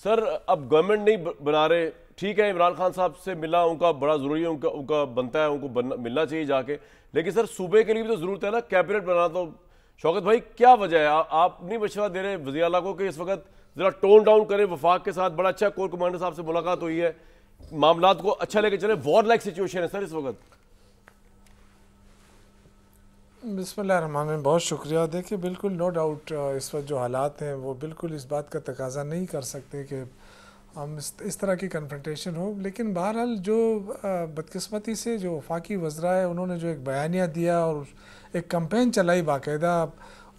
सर, अब गवर्नमेंट नहीं बना रहे, ठीक है, इमरान खान साहब से मिलना उनका बड़ा ज़रूरी है, उनका बनता है, उनको मिलना चाहिए जाके, लेकिन सर सूबे के लिए भी तो ज़रूरत है ना कैबिनेट बनाना। तो शौकत भाई क्या वजह है, आप नहीं मशवरा दे रहे वज़ीर आला को कि इस वक्त जरा टोन डाउन करें वफाक के साथ? बड़ा अच्छा कोर कमांडर साहब से मुलाकात हुई है, मामलात को अच्छा लेके चले, वॉर लाइक सिचुएशन है सर इस वक्त। बिस्मिल्लाहिर्रहमानिर्रहीम, बहुत शुक्रिया। देखिए बिल्कुल नो डाउट इस वक्त जो हालात हैं वो बिल्कुल इस बात का तकाजा नहीं कर सकते कि हम इस तरह की कन्फ्रंटेशन हो, लेकिन बहरहाल जो बदकिस्मती से जो वफाकी वज़रा है उन्होंने जो एक बयानिया दिया और एक कैंपेन चलाई बाकायदा,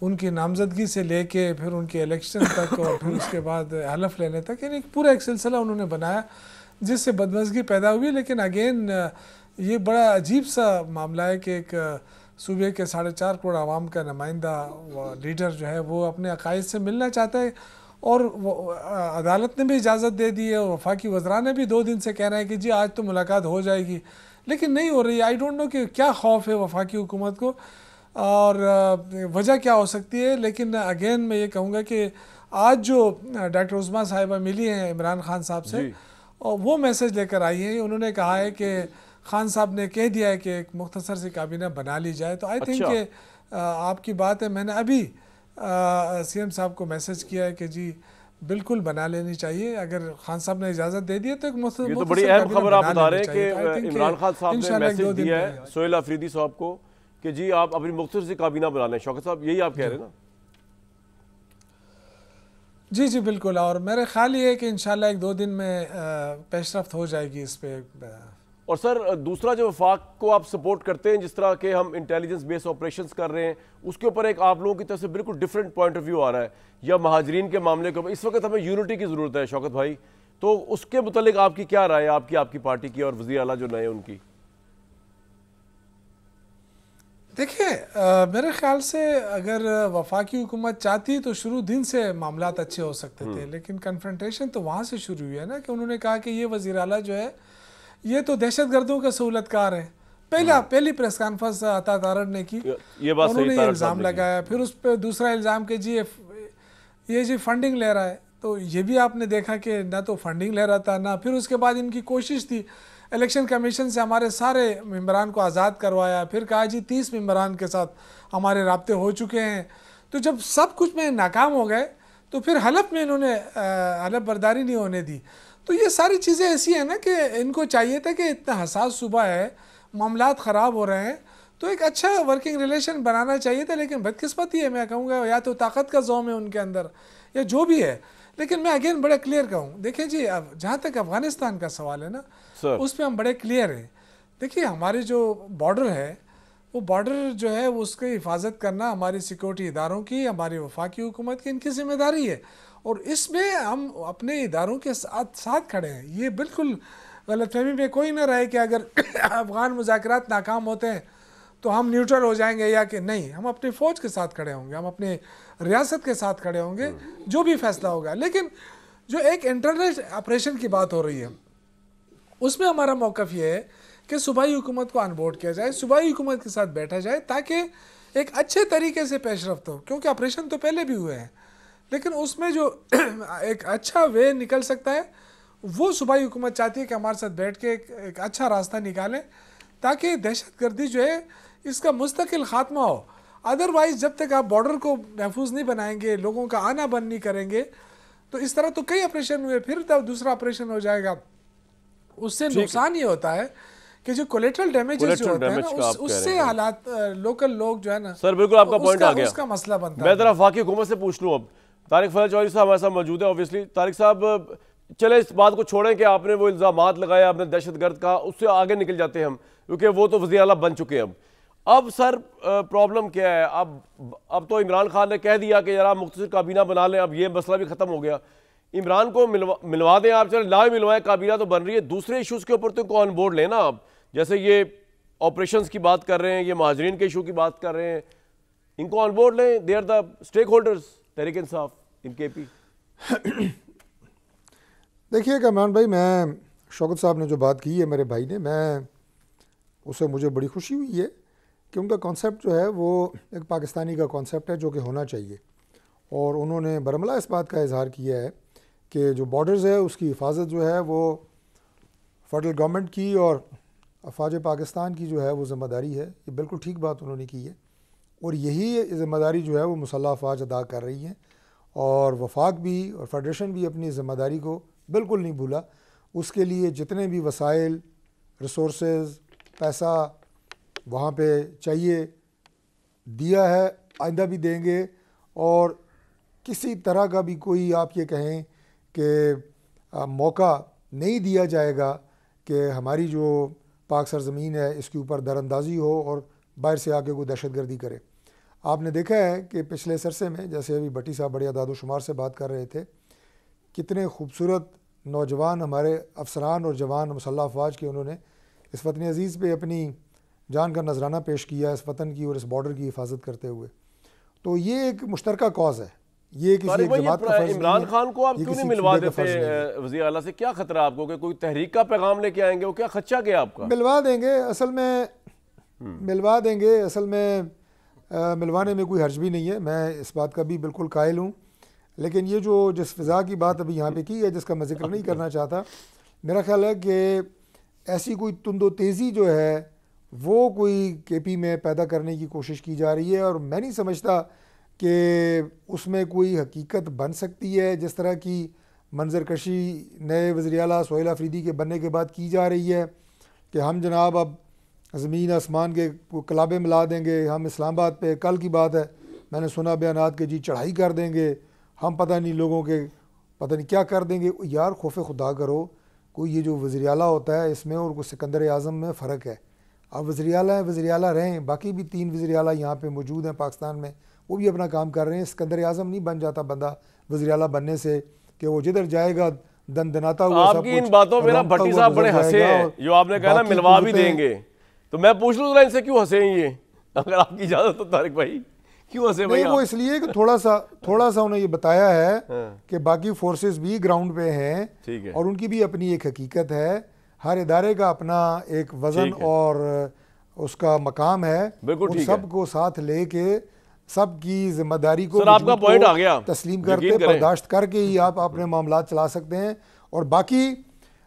उनकी नामजदगी से लेके फिर उनके इलेक्शन तक और फिर उसके बाद हलफ लेने तक, यानी पूरा एक सिलसिला उन्होंने बनाया जिससे बदमज़गी पैदा हुई। लेकिन अगेन ये बड़ा अजीब सा मामला है कि एक सूबे के 4.5 करोड़ आवाम का नुमाइंदा लीडर जो है वो अपने अकायद से मिलना चाहता है और अदालत ने भी इजाज़त दे दी है और वफाकी वज़रा ने भी 2 दिन से कह रहे हैं कि जी आज तो मुलाकात हो जाएगी, लेकिन नहीं हो रही। आई डोंट नो कि क्या खौफ है वफाकी हुकूमत को और वजह क्या हो सकती है। लेकिन अगेन मैं ये कहूँगा कि आज जो डॉक्टर उस्मा साहिबा मिली हैं इमरान खान साहब से और वो मैसेज लेकर आई हैं, उन्होंने कहा है कि खान साहब ने कह दिया है कि एक मुख्तसर सी काबीना बना ली जाए। तो आई थिंक कि आपकी बात है, मैंने अभी सीएम साहब को मैसेज किया है कि जी बिल्कुल बना लेनी चाहिए, अगर खान साहब ने इजाज़त दे दी है तो एक ये तो बड़ी अहम खबर आप बता रहे हैं कि इमरान खान साहब ने मैसेज दिया है सोहेल अफरीदी साहब को कि जी आप अपनी मुख्तसर सी काबीना बना लें। शौकत साहब यही आप कह रहे हैं ना? जी जी बिल्कुल, और मेरा ख्याल ये है कि इंशाल्लाह 1-2 दिन में पेशरफ्त हो जाएगी इस पर। और सर दूसरा जो वफाक को आप सपोर्ट करते हैं, जिस तरह के हम इंटेलिजेंस बेस्ड ऑपरेशंस कर रहे हैं, उसके ऊपर एक आप लोगों की तरफ से बिल्कुल डिफरेंट पॉइंट ऑफ व्यू आ रहा है, या महाजरीन के मामले के ऊपर इस वक्त हमें यूनिटी की ज़रूरत है। शौकत भाई, तो उसके मुतालिक आपकी क्या राय है, आपकी पार्टी की और वज़ीर आला जो नए उनकी? देखिए मेरे ख्याल से अगर वफाकी हुकूमत चाहती तो शुरू दिन से मामलात अच्छे हो सकते थे, लेकिन कन्फ्रंटेशन तो वहाँ से शुरू हुई है ना कि उन्होंने कहा कि ये वज़ीर आला जो है ये तो दहशतगर्दों का सहूलतकार है। पहली प्रेस कॉन्फ्रेंस अता तारड़ ने की, ये बात उन्होंने ये इल्ज़ाम लगाया, फिर उस पर दूसरा इल्ज़ाम कि जी ये जी फंडिंग ले रहा है। तो ये भी आपने देखा कि ना तो फंडिंग ले रहा था ना, फिर उसके बाद इनकी कोशिश थी इलेक्शन कमीशन से हमारे सारे मेंबरान को आज़ाद करवाया, फिर कहा जी 30 मेंबरान के साथ हमारे राब्ते हो चुके हैं। तो जब सब कुछ में नाकाम हो गए तो फिर हलफ में इन्होंने हलफ बर्दारी नहीं होने दी। तो ये सारी चीज़ें ऐसी हैं ना कि इनको चाहिए था कि इतना हसास सूबा है, मामलात ख़राब हो रहे हैं, तो एक अच्छा वर्किंग रिलेशन बनाना चाहिए था। लेकिन बदकिस्मती है, मैं कहूँगा या तो ताकत का ज़ौम है उनके अंदर या जो भी है। लेकिन मैं अगेन बड़ा क्लियर कहूँ, देखिए जी अब जहाँ तक अफ़गानिस्तान का सवाल है ना, उस पर हम बड़े क्लियर हैं। देखिए हमारे जो बॉर्डर है वो बॉर्डर जो है उसकी हिफाजत करना हमारी सिक्योरिटी इदारों की, हमारी वफाकी हुकूमत की, इनकी जिम्मेदारी है और इसमें हम अपने इदारों के साथ खड़े हैं। ये बिल्कुल गलतफहमी में कोई ना रहे कि अगर अफ़गान मुज़ाकरात नाकाम होते हैं तो हम न्यूट्रल हो जाएंगे या कि नहीं, हम अपनी फ़ौज के साथ खड़े होंगे, हम अपने रियासत के साथ खड़े होंगे जो भी फैसला होगा। लेकिन जो एक इंटरनल ऑपरेशन की बात हो रही है उसमें हमारा मौक़िफ़ ये है कि सूबाई हुकूमत को ऑनबोर्ड किया जाए, सूबाई हुकूमत के साथ बैठा जाए ताकि एक अच्छे तरीके से पेशरफ्त हो, क्योंकि ऑपरेशन तो पहले भी हुए हैं लेकिन उसमें जो एक अच्छा वे निकल सकता है वो सूबाई हुकूमत चाहती है कि हमारे साथ बैठ के एक अच्छा रास्ता निकालें ताकि दहशतगर्दी जो है इसका मुस्तकिल ख़ात्मा हो। अदरवाइज़ जब तक आप बॉर्डर को महफूज नहीं बनाएंगे, लोगों का आना बंद नहीं करेंगे, तो इस तरह तो कई ऑपरेशन हुए, फिर तब दूसरा ऑपरेशन हो जाएगा। उससे नुकसान ये होता है कि जो कोलेटरल डैमेजेस जो होते हैं ना उससे हालात लोकल लोग जो है ना सर बिल्कुल आपका पॉइंट आ गया, उसका मसला बनता है। मैं जरा वफाकी हुकूमत से पूछ लूँ अब, तारिक फजल चौधरी साहब हमारे साथ मौजूद है ऑब्वियसली। तारिक साहब चले इस बात को छोड़ें कि आपने वो इल्ज़ामात लगाए आपने दहशतगर्द का, उससे आगे निकल जाते हैं हम क्योंकि वो तो वज़ीर आला बन चुके हैं। अब सर प्रॉब्लम क्या है? अब तो इमरान खान ने कह दिया कि जरा मुख्तसर काबीना बना लें, अब ये मसला भी ख़त्म हो गया। इमरान को मिलवा दें आप, चले ना मिलवाएं, काबीना तो बन रही है। दूसरे इशूज़ के ऊपर तो इनको ऑन बोर्ड लेना आप, जैसे ये ऑपरेशंस की बात कर रहे हैं, ये महाजरीन के इशू की बात कर रहे हैं, इनको ऑन बोर्ड लें। They are the stakeholders, Tehreek Insaf, इनके पी। देखिए कमरान भाई, मैं शौकत साहब ने जो बात की है मेरे भाई ने, मैं उसे मुझे बड़ी खुशी हुई है कि उनका कॉन्सेप्ट जो है वो एक पाकिस्तानी का कॉन्सेप्ट है जो कि होना चाहिए। और उन्होंने बरमला इस बात का इजहार किया है कि जो बॉर्डर्स है उसकी हिफाजत जो है वो फेडरल गवर्नमेंट की और अफवाज पाकिस्तान की जो है वो ज़िम्मेदारी है। ये बिल्कुल ठीक बात उन्होंने की है और यही ज़िम्मेदारी जो है वो मुसल्लह अफवाज अदा कर रही हैं। और वफाक भी और फेडरेशन भी अपनी ज़िम्मेदारी को बिल्कुल नहीं भूला। उसके लिए जितने भी वसाइल, रिसोर्सेज, पैसा वहाँ पे चाहिए दिया है, आइंदा भी देंगे। और किसी तरह का भी कोई आप ये कहें कि मौका नहीं दिया जाएगा कि हमारी जो पाक सरज़मीन है इसके ऊपर दरअंदाजी हो और बाहर से आके कोई दहशतगर्दी करे। आपने देखा है कि पिछले सरसे में, जैसे अभी भट्टी साहब बड़े अदाद शुमार से बात कर रहे थे, कितने खूबसूरत नौजवान हमारे अफसरान और जवान मुसल्लह अफवाज के उन्होंने इस वतन अज़ीज़ पे अपनी जान का नजराना पेश किया, इस वतन की और इस बॉर्डर की हिफाजत करते हुए। तो ये एक मुश्तरका कॉज है, ये किसी एक जमात का फर्ज नहीं है। इमरान खान को आप क्यों नहीं मिलवा देते वज़ीर आला से? क्या खतरा आपको कि कोई तहरीक का पैगाम लेके आएंगे? वो क्या खदशा क्या आपका? मिलवा देंगे, असल में मिलवा देंगे, असल में मिलवाने में कोई हर्ज भी नहीं है, मैं इस बात का भी बिल्कुल कायल हूँ। लेकिन ये जो जिस फ़िज़ा की बात अभी यहाँ पे की है, जिसका मैं जिक्र नहीं करना चाहता, मेरा ख्याल है कि ऐसी कोई तुंदो तेज़ी जो है वो कोई केपी में पैदा करने की कोशिश की जा रही है। और मैं नहीं समझता कि उसमें कोई हकीकत बन सकती है। जिस तरह की मंजरकशी नए वज़ीर आला सोहेल अफरीदी के बनने के बाद की जा रही है कि हम जनाब अब ज़मीन आसमान के कलाबे मिला देंगे, हम इस्लामाबाद पे, कल की बात है मैंने सुना बयानात के जी चढ़ाई कर देंगे, हम पता नहीं लोगों के पता नहीं क्या कर देंगे। यार खौफ खुदा करो, कोई ये जो वज़ीर आला होता है इसमें और कोई सिकंदर आज़म में फ़र्क है। अब वज़ीर आला है, वज़ीर आला रहें, बाकी भी 3 वज़ीर आला यहाँ पे मौजूद हैं पाकिस्तान में, वो भी अपना काम कर रहे हैं। सिकंदर आज़म नहीं बन जाता बंदा वज़ीर आला बनने से कि वो जिधर जाएगा दनाता हुआ। आपकी इन बातों में ना भट्टी साहब बड़े हंसे हैं, जो आपने कहा ना मिलवा भी देंगे, तो मैं पूछ लूँ इनसे क्यों हंसे हैं ये, अगर आपकी इजाजत तो तारिक भाई क्यों हंसे भाई? वो इसलिए कि थोड़ा सा उन्हें ये बताया है कि बाकी फोर्सेस भी ग्राउंड पे हैं, ठीक है, और उनकी भी अपनी एक हकीकत है, हर इदारे का अपना एक वजन और उसका मकाम है, बिल्कुल सबको साथ लेके सबकी जिम्मेदारी को आपका पॉइंट आ गया तस्लीम करके बर्दाश्त करके ही आप अपने मामलात चला सकते हैं। और बाकी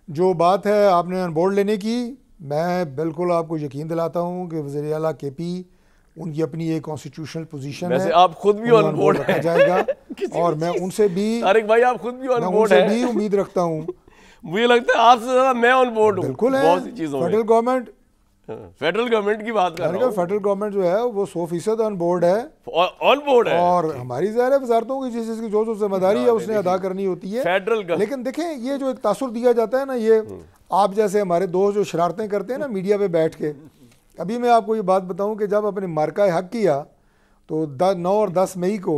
जो बात है आपने ऑन बोर्ड लेने की, मैं बिल्कुल आपको यकीन दिलाता हूँ कि वज़ीर आला केपी उनकी अपनी एक कॉन्स्टिट्यूशनल पोजीशन है, आप खुद भी ऑन बोर्ड रखा जाएगा और मैं उनसे भी तारिक भाई आप खुद भी ऑन बोर्ड है, भी उम्मीद रखता हूँ। मुझे लगता है आपसे ज्यादा मैं ऑन बोर्ड हूँ बिल्कुल है। फेडरल गवर्नमेंट की बात कर रहा हूं। फेडरल गवर्नमेंट जो है वो 100% ऑन बोर्ड है, और हमारी ज़ाहिर है वजारतों की जिस जिसकी जो जिम्मेदारी है उसने अदा करनी होती है फेडरल। लेकिन देखें ये जो एक तासुर दिया जाता है ना, ये आप जैसे हमारे दोस्त जो शरारतें करते हैं ना मीडिया पे बैठ के, अभी मैं आपको ये बात बताऊं कि जब अपने मार्का हक किया तो 9 और 10 मई को,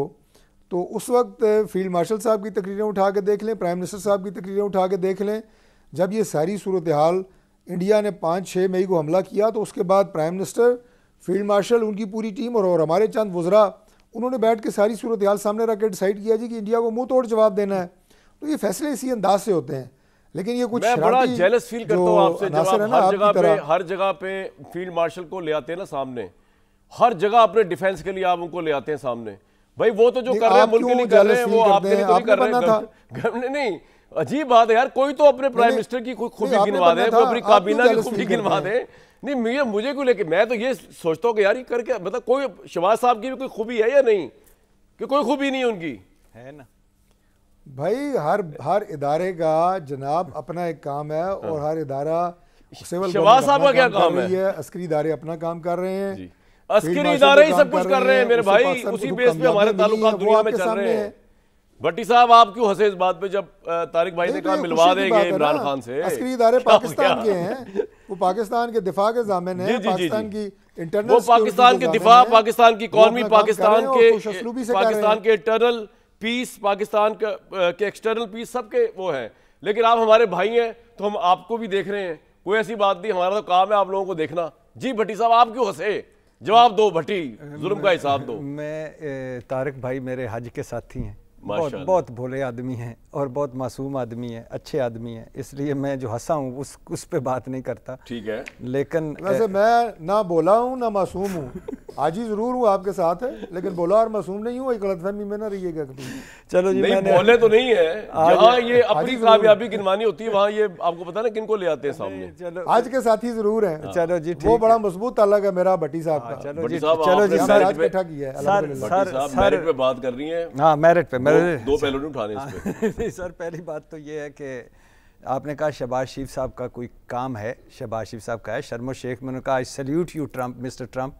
तो उस वक्त फील्ड मार्शल साहब की तकरीरें उठा के देख लें, प्राइम मिनिस्टर साहब की तकरीरें उठा के देख लें, जब ये सारी सूरत हाल इंडिया ने 5-6 मई को हमला किया तो उसके बाद प्राइम मिनिस्टर, फील्ड मार्शल, उनकी पूरी टीम और हमारे चंद वज़रा, उन्होंने बैठ के सारी सूरत हाल सामने रख के डिसाइड किया जी कि इंडिया को मुंह तोड़ जवाब देना है। तो ये फैसले इसी अंदाज से होते हैं। लेकिन ये कुछ मैं बड़ा जेलस फील करता हूं आपसे, जब आप हर जगह पे फील्ड मार्शल को ले आते हैं ना सामने, हर जगह अपने डिफेंस के लिए आप उनको ले आते हैं सामने। भाई वो तो जो कर रहे हैं मुल्क के लिए कर रहे हैं, वो आपके लिए तो नहीं कर रहे हैं। नहीं, अजीब बात है यार, कोई तो अपने प्राइम मिनिस्टर की कोई खूबी गिनवा दे, कोई अपनी काबीना की खूबी गिनवा दे। नहीं मुझे क्यों लेके, मैं तो ये सोचता हूँ कि यार ये करके मतलब कोई शहबाज साहब की भी कोई खूबी है या नहीं, कि कोई खूबी नहीं है उनकी, है ना भाई। हर इदारे का जनाब अपना एक काम है और हर इदारा सिविल शहबाज साहब का क्या काम है? अस्करी इदारे अपना काम कर रहे हैं, अस्करी इदारे ही सब कुछ कर रहे हैं मेरे भाई, उसी बेस पे हमारे ताल्लुकात दुनिया में चल रहे हैं। भट्टी साहब आप क्यों हंसे इस बात पे जब तारिक भाई ने कहा मिलवा देंगे इमरान खान से? अस्करी इदारे पाकिस्तान के हैं, वो पाकिस्तान के दिफा के ज़ामिन है, पाकिस्तान की इंटरनल, वो पाकिस्तान के दिफा, पाकिस्तान की इकॉनमी, पाकिस्तान के इंटरनल पीस, पाकिस्तान के एक्सटर्नल पीस, सबके वो हैं। लेकिन आप हमारे भाई हैं तो हम आपको भी देख रहे हैं, कोई ऐसी बात नहीं, हमारा तो काम है आप लोगों को देखना। जी भट्टी साहब आप क्यों हंसे? जवाब दो भट्टी, जुल्म का हिसाब दो। मैं तारिक भाई मेरे हज के साथी हैं, बहुत भोले आदमी हैं और बहुत मासूम आदमी है, अच्छे आदमी हैं, इसलिए मैं जो हंसा हूँ उस पे बात नहीं करता। ठीक है, लेकिन वैसे मैं ना बोला हूँ ना मासूम हूँ, आज ही जरूर हूँ आपके साथ है, लेकिन बोला और मासूम नहीं हूँ, गलतफहमी में ना रहिएगा कभी। चलो जी, मैंने बोले तो नहीं है, जहाँ ये अपनी कामयाबी गिनवानी होती है वहाँ ये आपको पता ना किनको ले आते हैं सामने। चलो आज के साथी जरूर हैं। चलो जी, वो बड़ा मजबूत ताल्लुक है मेरा भट्टी साहब का। चलो जी, सर आज इकट्ठा किया है, मेरिट पे बात कर रही है। हाँ, मेरिट पे दो पहलू नहीं उठाने इस पे। सर पहली बात तो ये है कि आपने कहा शहबाज शरीफ साहब का कोई काम है, शहबाज शरीफ साहब का है। शर्म शेख मैंने कहा आई salute you Trump, mister Trump,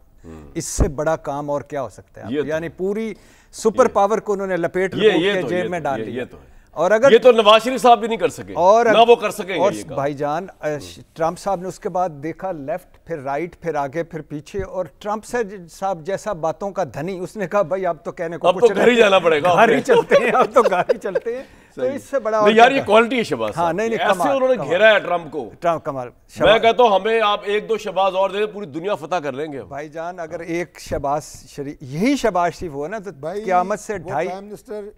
इससे बड़ा काम और क्या हो सकता है? यानी पूरी सुपर पावर को उन्होंने लपेट के जेब में डाल दिया। और अगर ये तो नवाज शरीफ साहब भी नहीं कर सके और ना वो कर सकेंगे। और भाईजान ट्रम्प साहब ने उसके बाद देखा लेफ्ट, फिर राइट, फिर आगे, फिर पीछे, और ट्रम्प साहब जैसा बातों का धनी, उसने कहा भाई अब तो कहने को कुछ घर ही जाना पड़ेगा, घर ही चलते हैं, अब तो घर ही चलते हैं। तो इससे बड़ा नहीं यार, ये क्वालिटी है शहबाज। हाँ, नहीं ऐसे उन्होंने घेरा है ट्रम्प को। ट्रम्प कमाल। मैं कहता हूँ हमें आप एक दो शहबाज और दे, पूरी दुनिया फतह कर लेंगे भाईजान। अगर एक शहबाज शरीफ, यही शहबाज शरीफ हुआ ना तो क़यामत से प्राइम मिनिस्टर,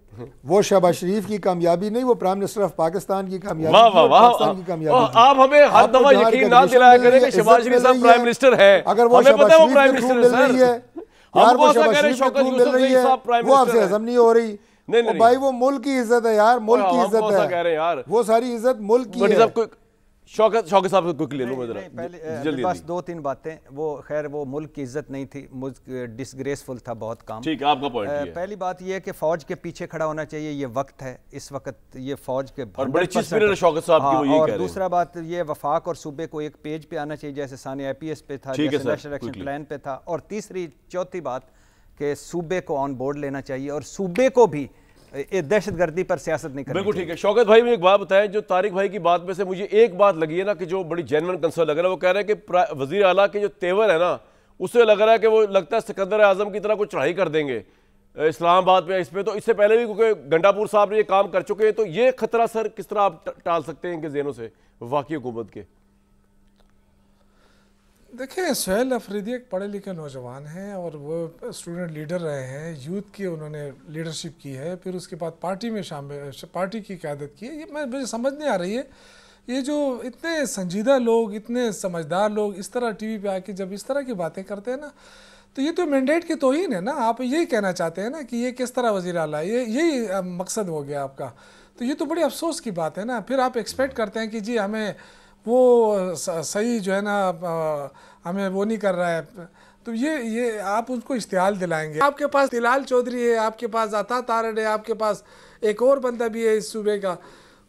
वो शहबाज शरीफ की कामियाबी नहीं, वो प्राइम मिनिस्टर ऑफ पाकिस्तान की कामयाबी। आप हमें हर दफा यकीन ना दिलाया करें कि शहबाज शरीफ साहब प्राइम मिनिस्टर है। अगर वो शहबाज शरीफ मिल रही है यार, वो शहबाज शरीफ मिल रही है, वो आपसे हजम नहीं हो रही। नहीं भाई, वो मुल्क की इज्जत है यार, मुल्क की इज्जत है, कह रहे हैं यार, वो सारी इज्जत मुल्क की है। शौकत साहब से क्विक ले लूं मैं जरा, जल्दी बस दो तीन बातें। वो खैर वो मुल्क की इज्जत नहीं थी, मुल्क डिसग्रेसफुल था बहुत काम। ठीक है, आपका पॉइंट है। पहली बात ये है कि फौज के पीछे खड़ा होना चाहिए, ये वक्त है, इस वक्त ये फौज के बड़ी चीज शौकत साहब की वो ये कह रहे हैं। दूसरा बात ये वफाक और सूबे को एक पेज पे आना चाहिए, जैसे सानिया IPS पे था, जैसे नेशनल एक्शन प्लान पे था। और तीसरी चौथी बात कि सूबे को ऑन बोर्ड लेना चाहिए और सूबे को भी दहशतगर्दी पर सियासत नहीं करनी। बिल्कुल ठीक है। शौकत भाई मुझे एक बात बताएं, जो तारिक भाई की बात में से मुझे एक बात लगी है ना कि जो बड़ी जेन्युइन कंसर्न लग रहा है, वो कह रहे हैं कि वजीर आला के जो तेवर है ना, उससे लग रहा है कि वो लगता है सिकंदर आजम की तरह कुछ चढ़ाई कर देंगे इस्लामाबाद में इस पे। तो इससे पहले भी क्योंकि गंडापुर साहब ने ये काम कर चुके हैं, तो ये खतरा सर किस तरह आप टाल सकते हैं इनके ज़हनों से वाकई हुकूमत के? देखिए, सुहेल अफरीदी एक पढ़े लिखे नौजवान हैं और वो स्टूडेंट लीडर रहे हैं, यूथ की उन्होंने लीडरशिप की है, फिर उसके बाद पार्टी में शामिल, पार्टी की क़यादत की है। ये मुझे समझ नहीं आ रही है, ये जो इतने संजीदा लोग, इतने समझदार लोग इस तरह टीवी पे आके जब इस तरह की बातें करते हैं ना, तो ये तो मैंडेट की तौहीन है ना। आप यही कहना चाहते हैं ना कि ये किस तरह वज़ीर आला, यही मकसद हो गया आपका, तो ये तो बड़ी अफसोस की बात है ना। फिर आप एक्सपेक्ट करते हैं कि जी हमें वो सही जो है ना, हमें वो नहीं कर रहा है, तो ये आप उसको इश्तिहाल दिलाएंगे। आपके पास तिलाल चौधरी है, आपके पास अता तारड़ है, आपके पास एक और बंदा भी है इस सूबे का,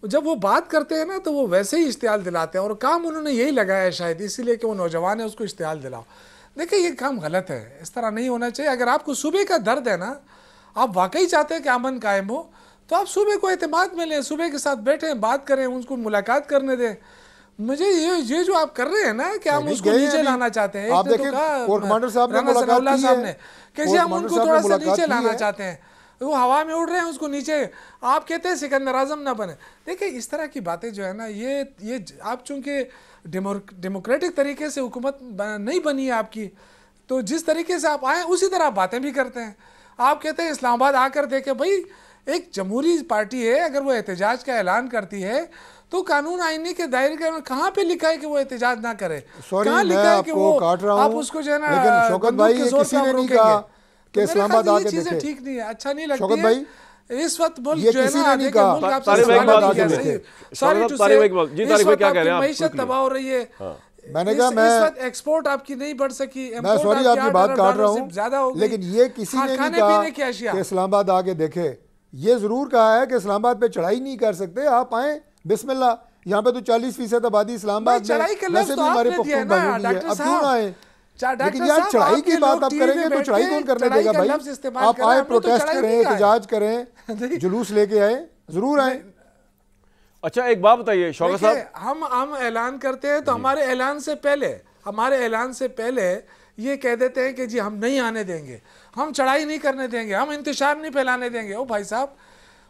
जब वो बात करते हैं ना तो वो वैसे ही इश्तिहाल दिलाते हैं, और काम उन्होंने यही लगाया है शायद इसीलिए कि वो नौजवान है, उसको इश्तिहाल दिलाओ। देखिए, ये काम गलत है, इस तरह नहीं होना चाहिए। अगर आपको सूबे का दर्द है ना, आप वाकई चाहते हैं कि अमन कायम हो, तो आप सूबे को एतमाद में लें, सूबे के साथ बैठें, बात करें, उनको मुलाकात करने दें। मुझे ये जो आप कर रहे हैं ना कि हम उसको नीचे लाना चाहते हैं, आप देखिए कोर्ट कमांडर साहब ने मुलाकात की है, कि जी हम उनको थोड़ा सा नीचे लाना चाहते हैं, वो हवा में उड़ रहे हैं, उसको नीचे आप कहते हैं सिकंदर आजम ना बने। देखिए, इस तरह की बातें जो है ना, ये आप चूंकि डेमोक्रेटिक तरीके से हुकूमत नहीं बनी है आपकी, तो जिस तरीके से आप आए उसी तरह आप बातें भी करते हैं। आप कहते हैं इस्लामाबाद आकर देखे, भाई एक जमहूरी पार्टी है, अगर वो एहतजाज का ऐलान करती है तो कानून आईनी के दायरे के कहाँ पे लिखा है कि वो एहतजाज ना करे? कहाँ लिखा है कि वो काट रहा आप उसको जो है ना, लेकिन शौकत भाई किसी ने नहीं कहा कि इस्लामाबाद आके देखे। चीजें ठीक नहीं है, अच्छा नहीं लगती शौकत भाई, इस वक्त मुल्क ये जो है किसी ना, ने नहीं कहा। मईशत तबाह हो रही है, मैंने कहा मैं एक्सपोर्ट आपकी नहीं बढ़ सकी, मैं सॉरी आपकी बात काट रहा हूँ, लेकिन ये किसी ने नहीं कहा कि इस्लामाबाद आके देखे। ये जरूर कहा है कि इस्लामाबाद पे चढ़ाई नहीं कर सकते, आप आए बिस्मिल्लाह, यहाँ पे तो 40% आबादी इस्लामाबाद में, वैसे भी हमारे पख्तून भाइयों की है, अब क्यों ना आए? लेकिन यार चढ़ाई की बात आप करेंगे तो चढ़ाई कौन करने देगा भाई? आप आए, प्रोटेस्ट करें, एहतजाज करें, जुलूस लेके आए, जरूर आए। अच्छा एक बात बताइए शौकत साहब, हम ऐलान करते हैं तो हमारे ऐलान से पहले ये कह देते हैं कि जी हम नहीं आने देंगे, हम चढ़ाई नहीं करने देंगे, हम इंतशार नहीं फैलाने देंगे। ओ भाई साहब,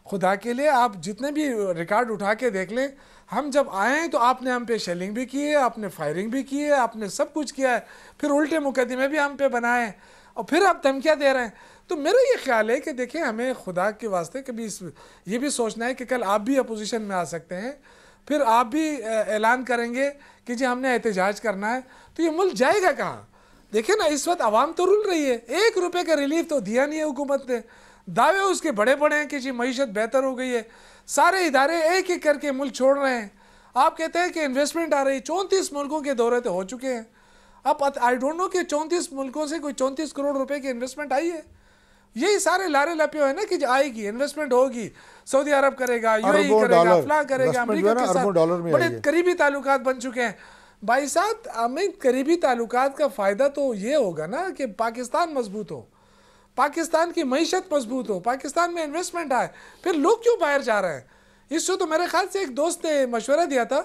खुदा के लिए आप जितने भी रिकॉर्ड उठा के देख लें, हम जब आए हैं तो आपने हम पे शेलिंग भी की है, आपने फायरिंग भी की है, आपने सब कुछ किया है, फिर उल्टे मुकदमे भी हम पे बनाए और फिर आप धमकियाँ दे रहे हैं। तो मेरा ये ख्याल है कि देखिए, हमें खुदा के वास्ते कभी ये भी सोचना है कि कल आप भी अपोजिशन में आ सकते हैं, फिर आप भी ऐलान करेंगे कि जी हमने एहतजाज करना है, तो ये मुल्क जाएगा कहाँ? देखिए ना, इस वक्त आवाम तो रुल रही है, 1 रुपये का रिलीफ तो दिया नहीं है हुकूमत ने। दावे उसके बड़े बड़े हैं कि जी मईशत बेहतर हो गई है, सारे इदारे एक एक करके मुल्क छोड़ रहे हैं। आप कहते हैं कि इन्वेस्टमेंट आ रही, 34 मुल्कों के दौरे तो हो चुके हैं। अब आई डोंट नो कि 34 मुल्कों से कोई 34 करोड़ रुपए की इन्वेस्टमेंट आई है। यही सारे लारे लपे हुए ना कि आएगी, इन्वेस्टमेंट होगी, सऊदी अरब करेगा, यूएई करेगा, फलां करेगा, अमेरिका के साथ बड़े करीबी ताल्लुकात बन चुके हैं। भाई साहब, हमें करीबी ताल्लुकात का फ़ायदा तो ये होगा ना कि पाकिस्तान मजबूत हो, पाकिस्तान की मईशत मजबूत हो, पाकिस्तान में इन्वेस्टमेंट आए, फिर लोग क्यों बाहर जा रहे हैं? इससे तो मेरे ख्याल से एक दोस्त ने मशवरा दिया था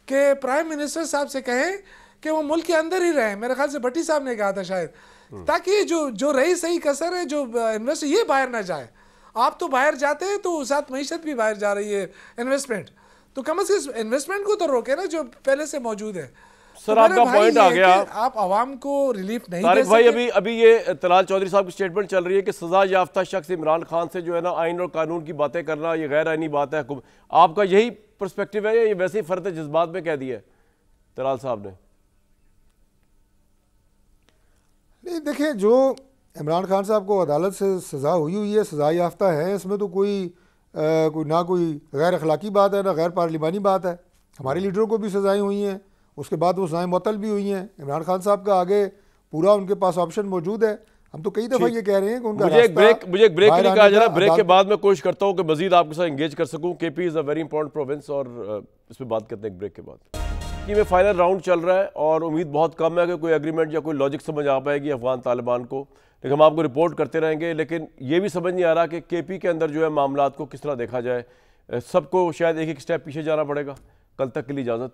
कि प्राइम मिनिस्टर साहब से कहें कि वो मुल्क के अंदर ही रहें, मेरे ख्याल से भट्टी साहब ने कहा था शायद, ताकि जो रही सही कसर है, जो इन्वेस्ट ये बाहर ना जाए। आप तो बाहर जाते हैं तो साथ मईशत भी बाहर जा रही है, इन्वेस्टमेंट, तो कम से कम इन्वेस्टमेंट को तो रोके ना जो पहले से मौजूद है। सर आपका पॉइंट आ गया, आप आवाम को रिलीफ नहीं तारिक दे भाई, सके। अभी ये तलाल चौधरी साहब की स्टेटमेंट चल रही है कि सजा याफ्ता शख्स इमरान खान से जो है ना आइन और कानून की बातें करना ये गैर आइनी बात है। आपका यही पर्सपेक्टिव है या ये वैसे ही फर्द जज्बात में कह दिया है तलाल साहब ने? नहीं, देखिए, जो इमरान खान साहब को अदालत से सज़ा हुई है, सज़ा याफ्ता है, इसमें तो कोई गैर अखलाकी बात है ना गैर पार्लिमानी बात है। हमारे लीडरों को भी सज़ाएँ हुई हैं, उसके बाद वो सज़ाएँ मुअत्तल भी हुई हैं। इमरान खान साहब का आगे पूरा उनके पास ऑप्शन मौजूद है। हम तो कई दफ़ा ये कह रहे हैं कि उनका मुझे एक ब्रेक के लिए कहा जा रहा है, ब्रेक के बाद मैं कोशिश करता हूँ कि मजीद आपके साथ एंगेज कर सकूँ। KP is a very important province और इस पर बात करते हैं एक ब्रेक के बाद। कि में फाइनल राउंड चल रहा है और उम्मीद बहुत कम है कि कोई एग्रीमेंट या कोई लॉजिक समझ आ पाएगी अफगान तालिबान को, लेकिन हम आपको रिपोर्ट करते रहेंगे। लेकिन ये भी समझ नहीं आ रहा कि केपी के अंदर जो है मामलात को किस तरह देखा जाए। सबको शायद एक एक स्टेप पीछे जाना पड़ेगा। कल तक के लिए इजाज़त।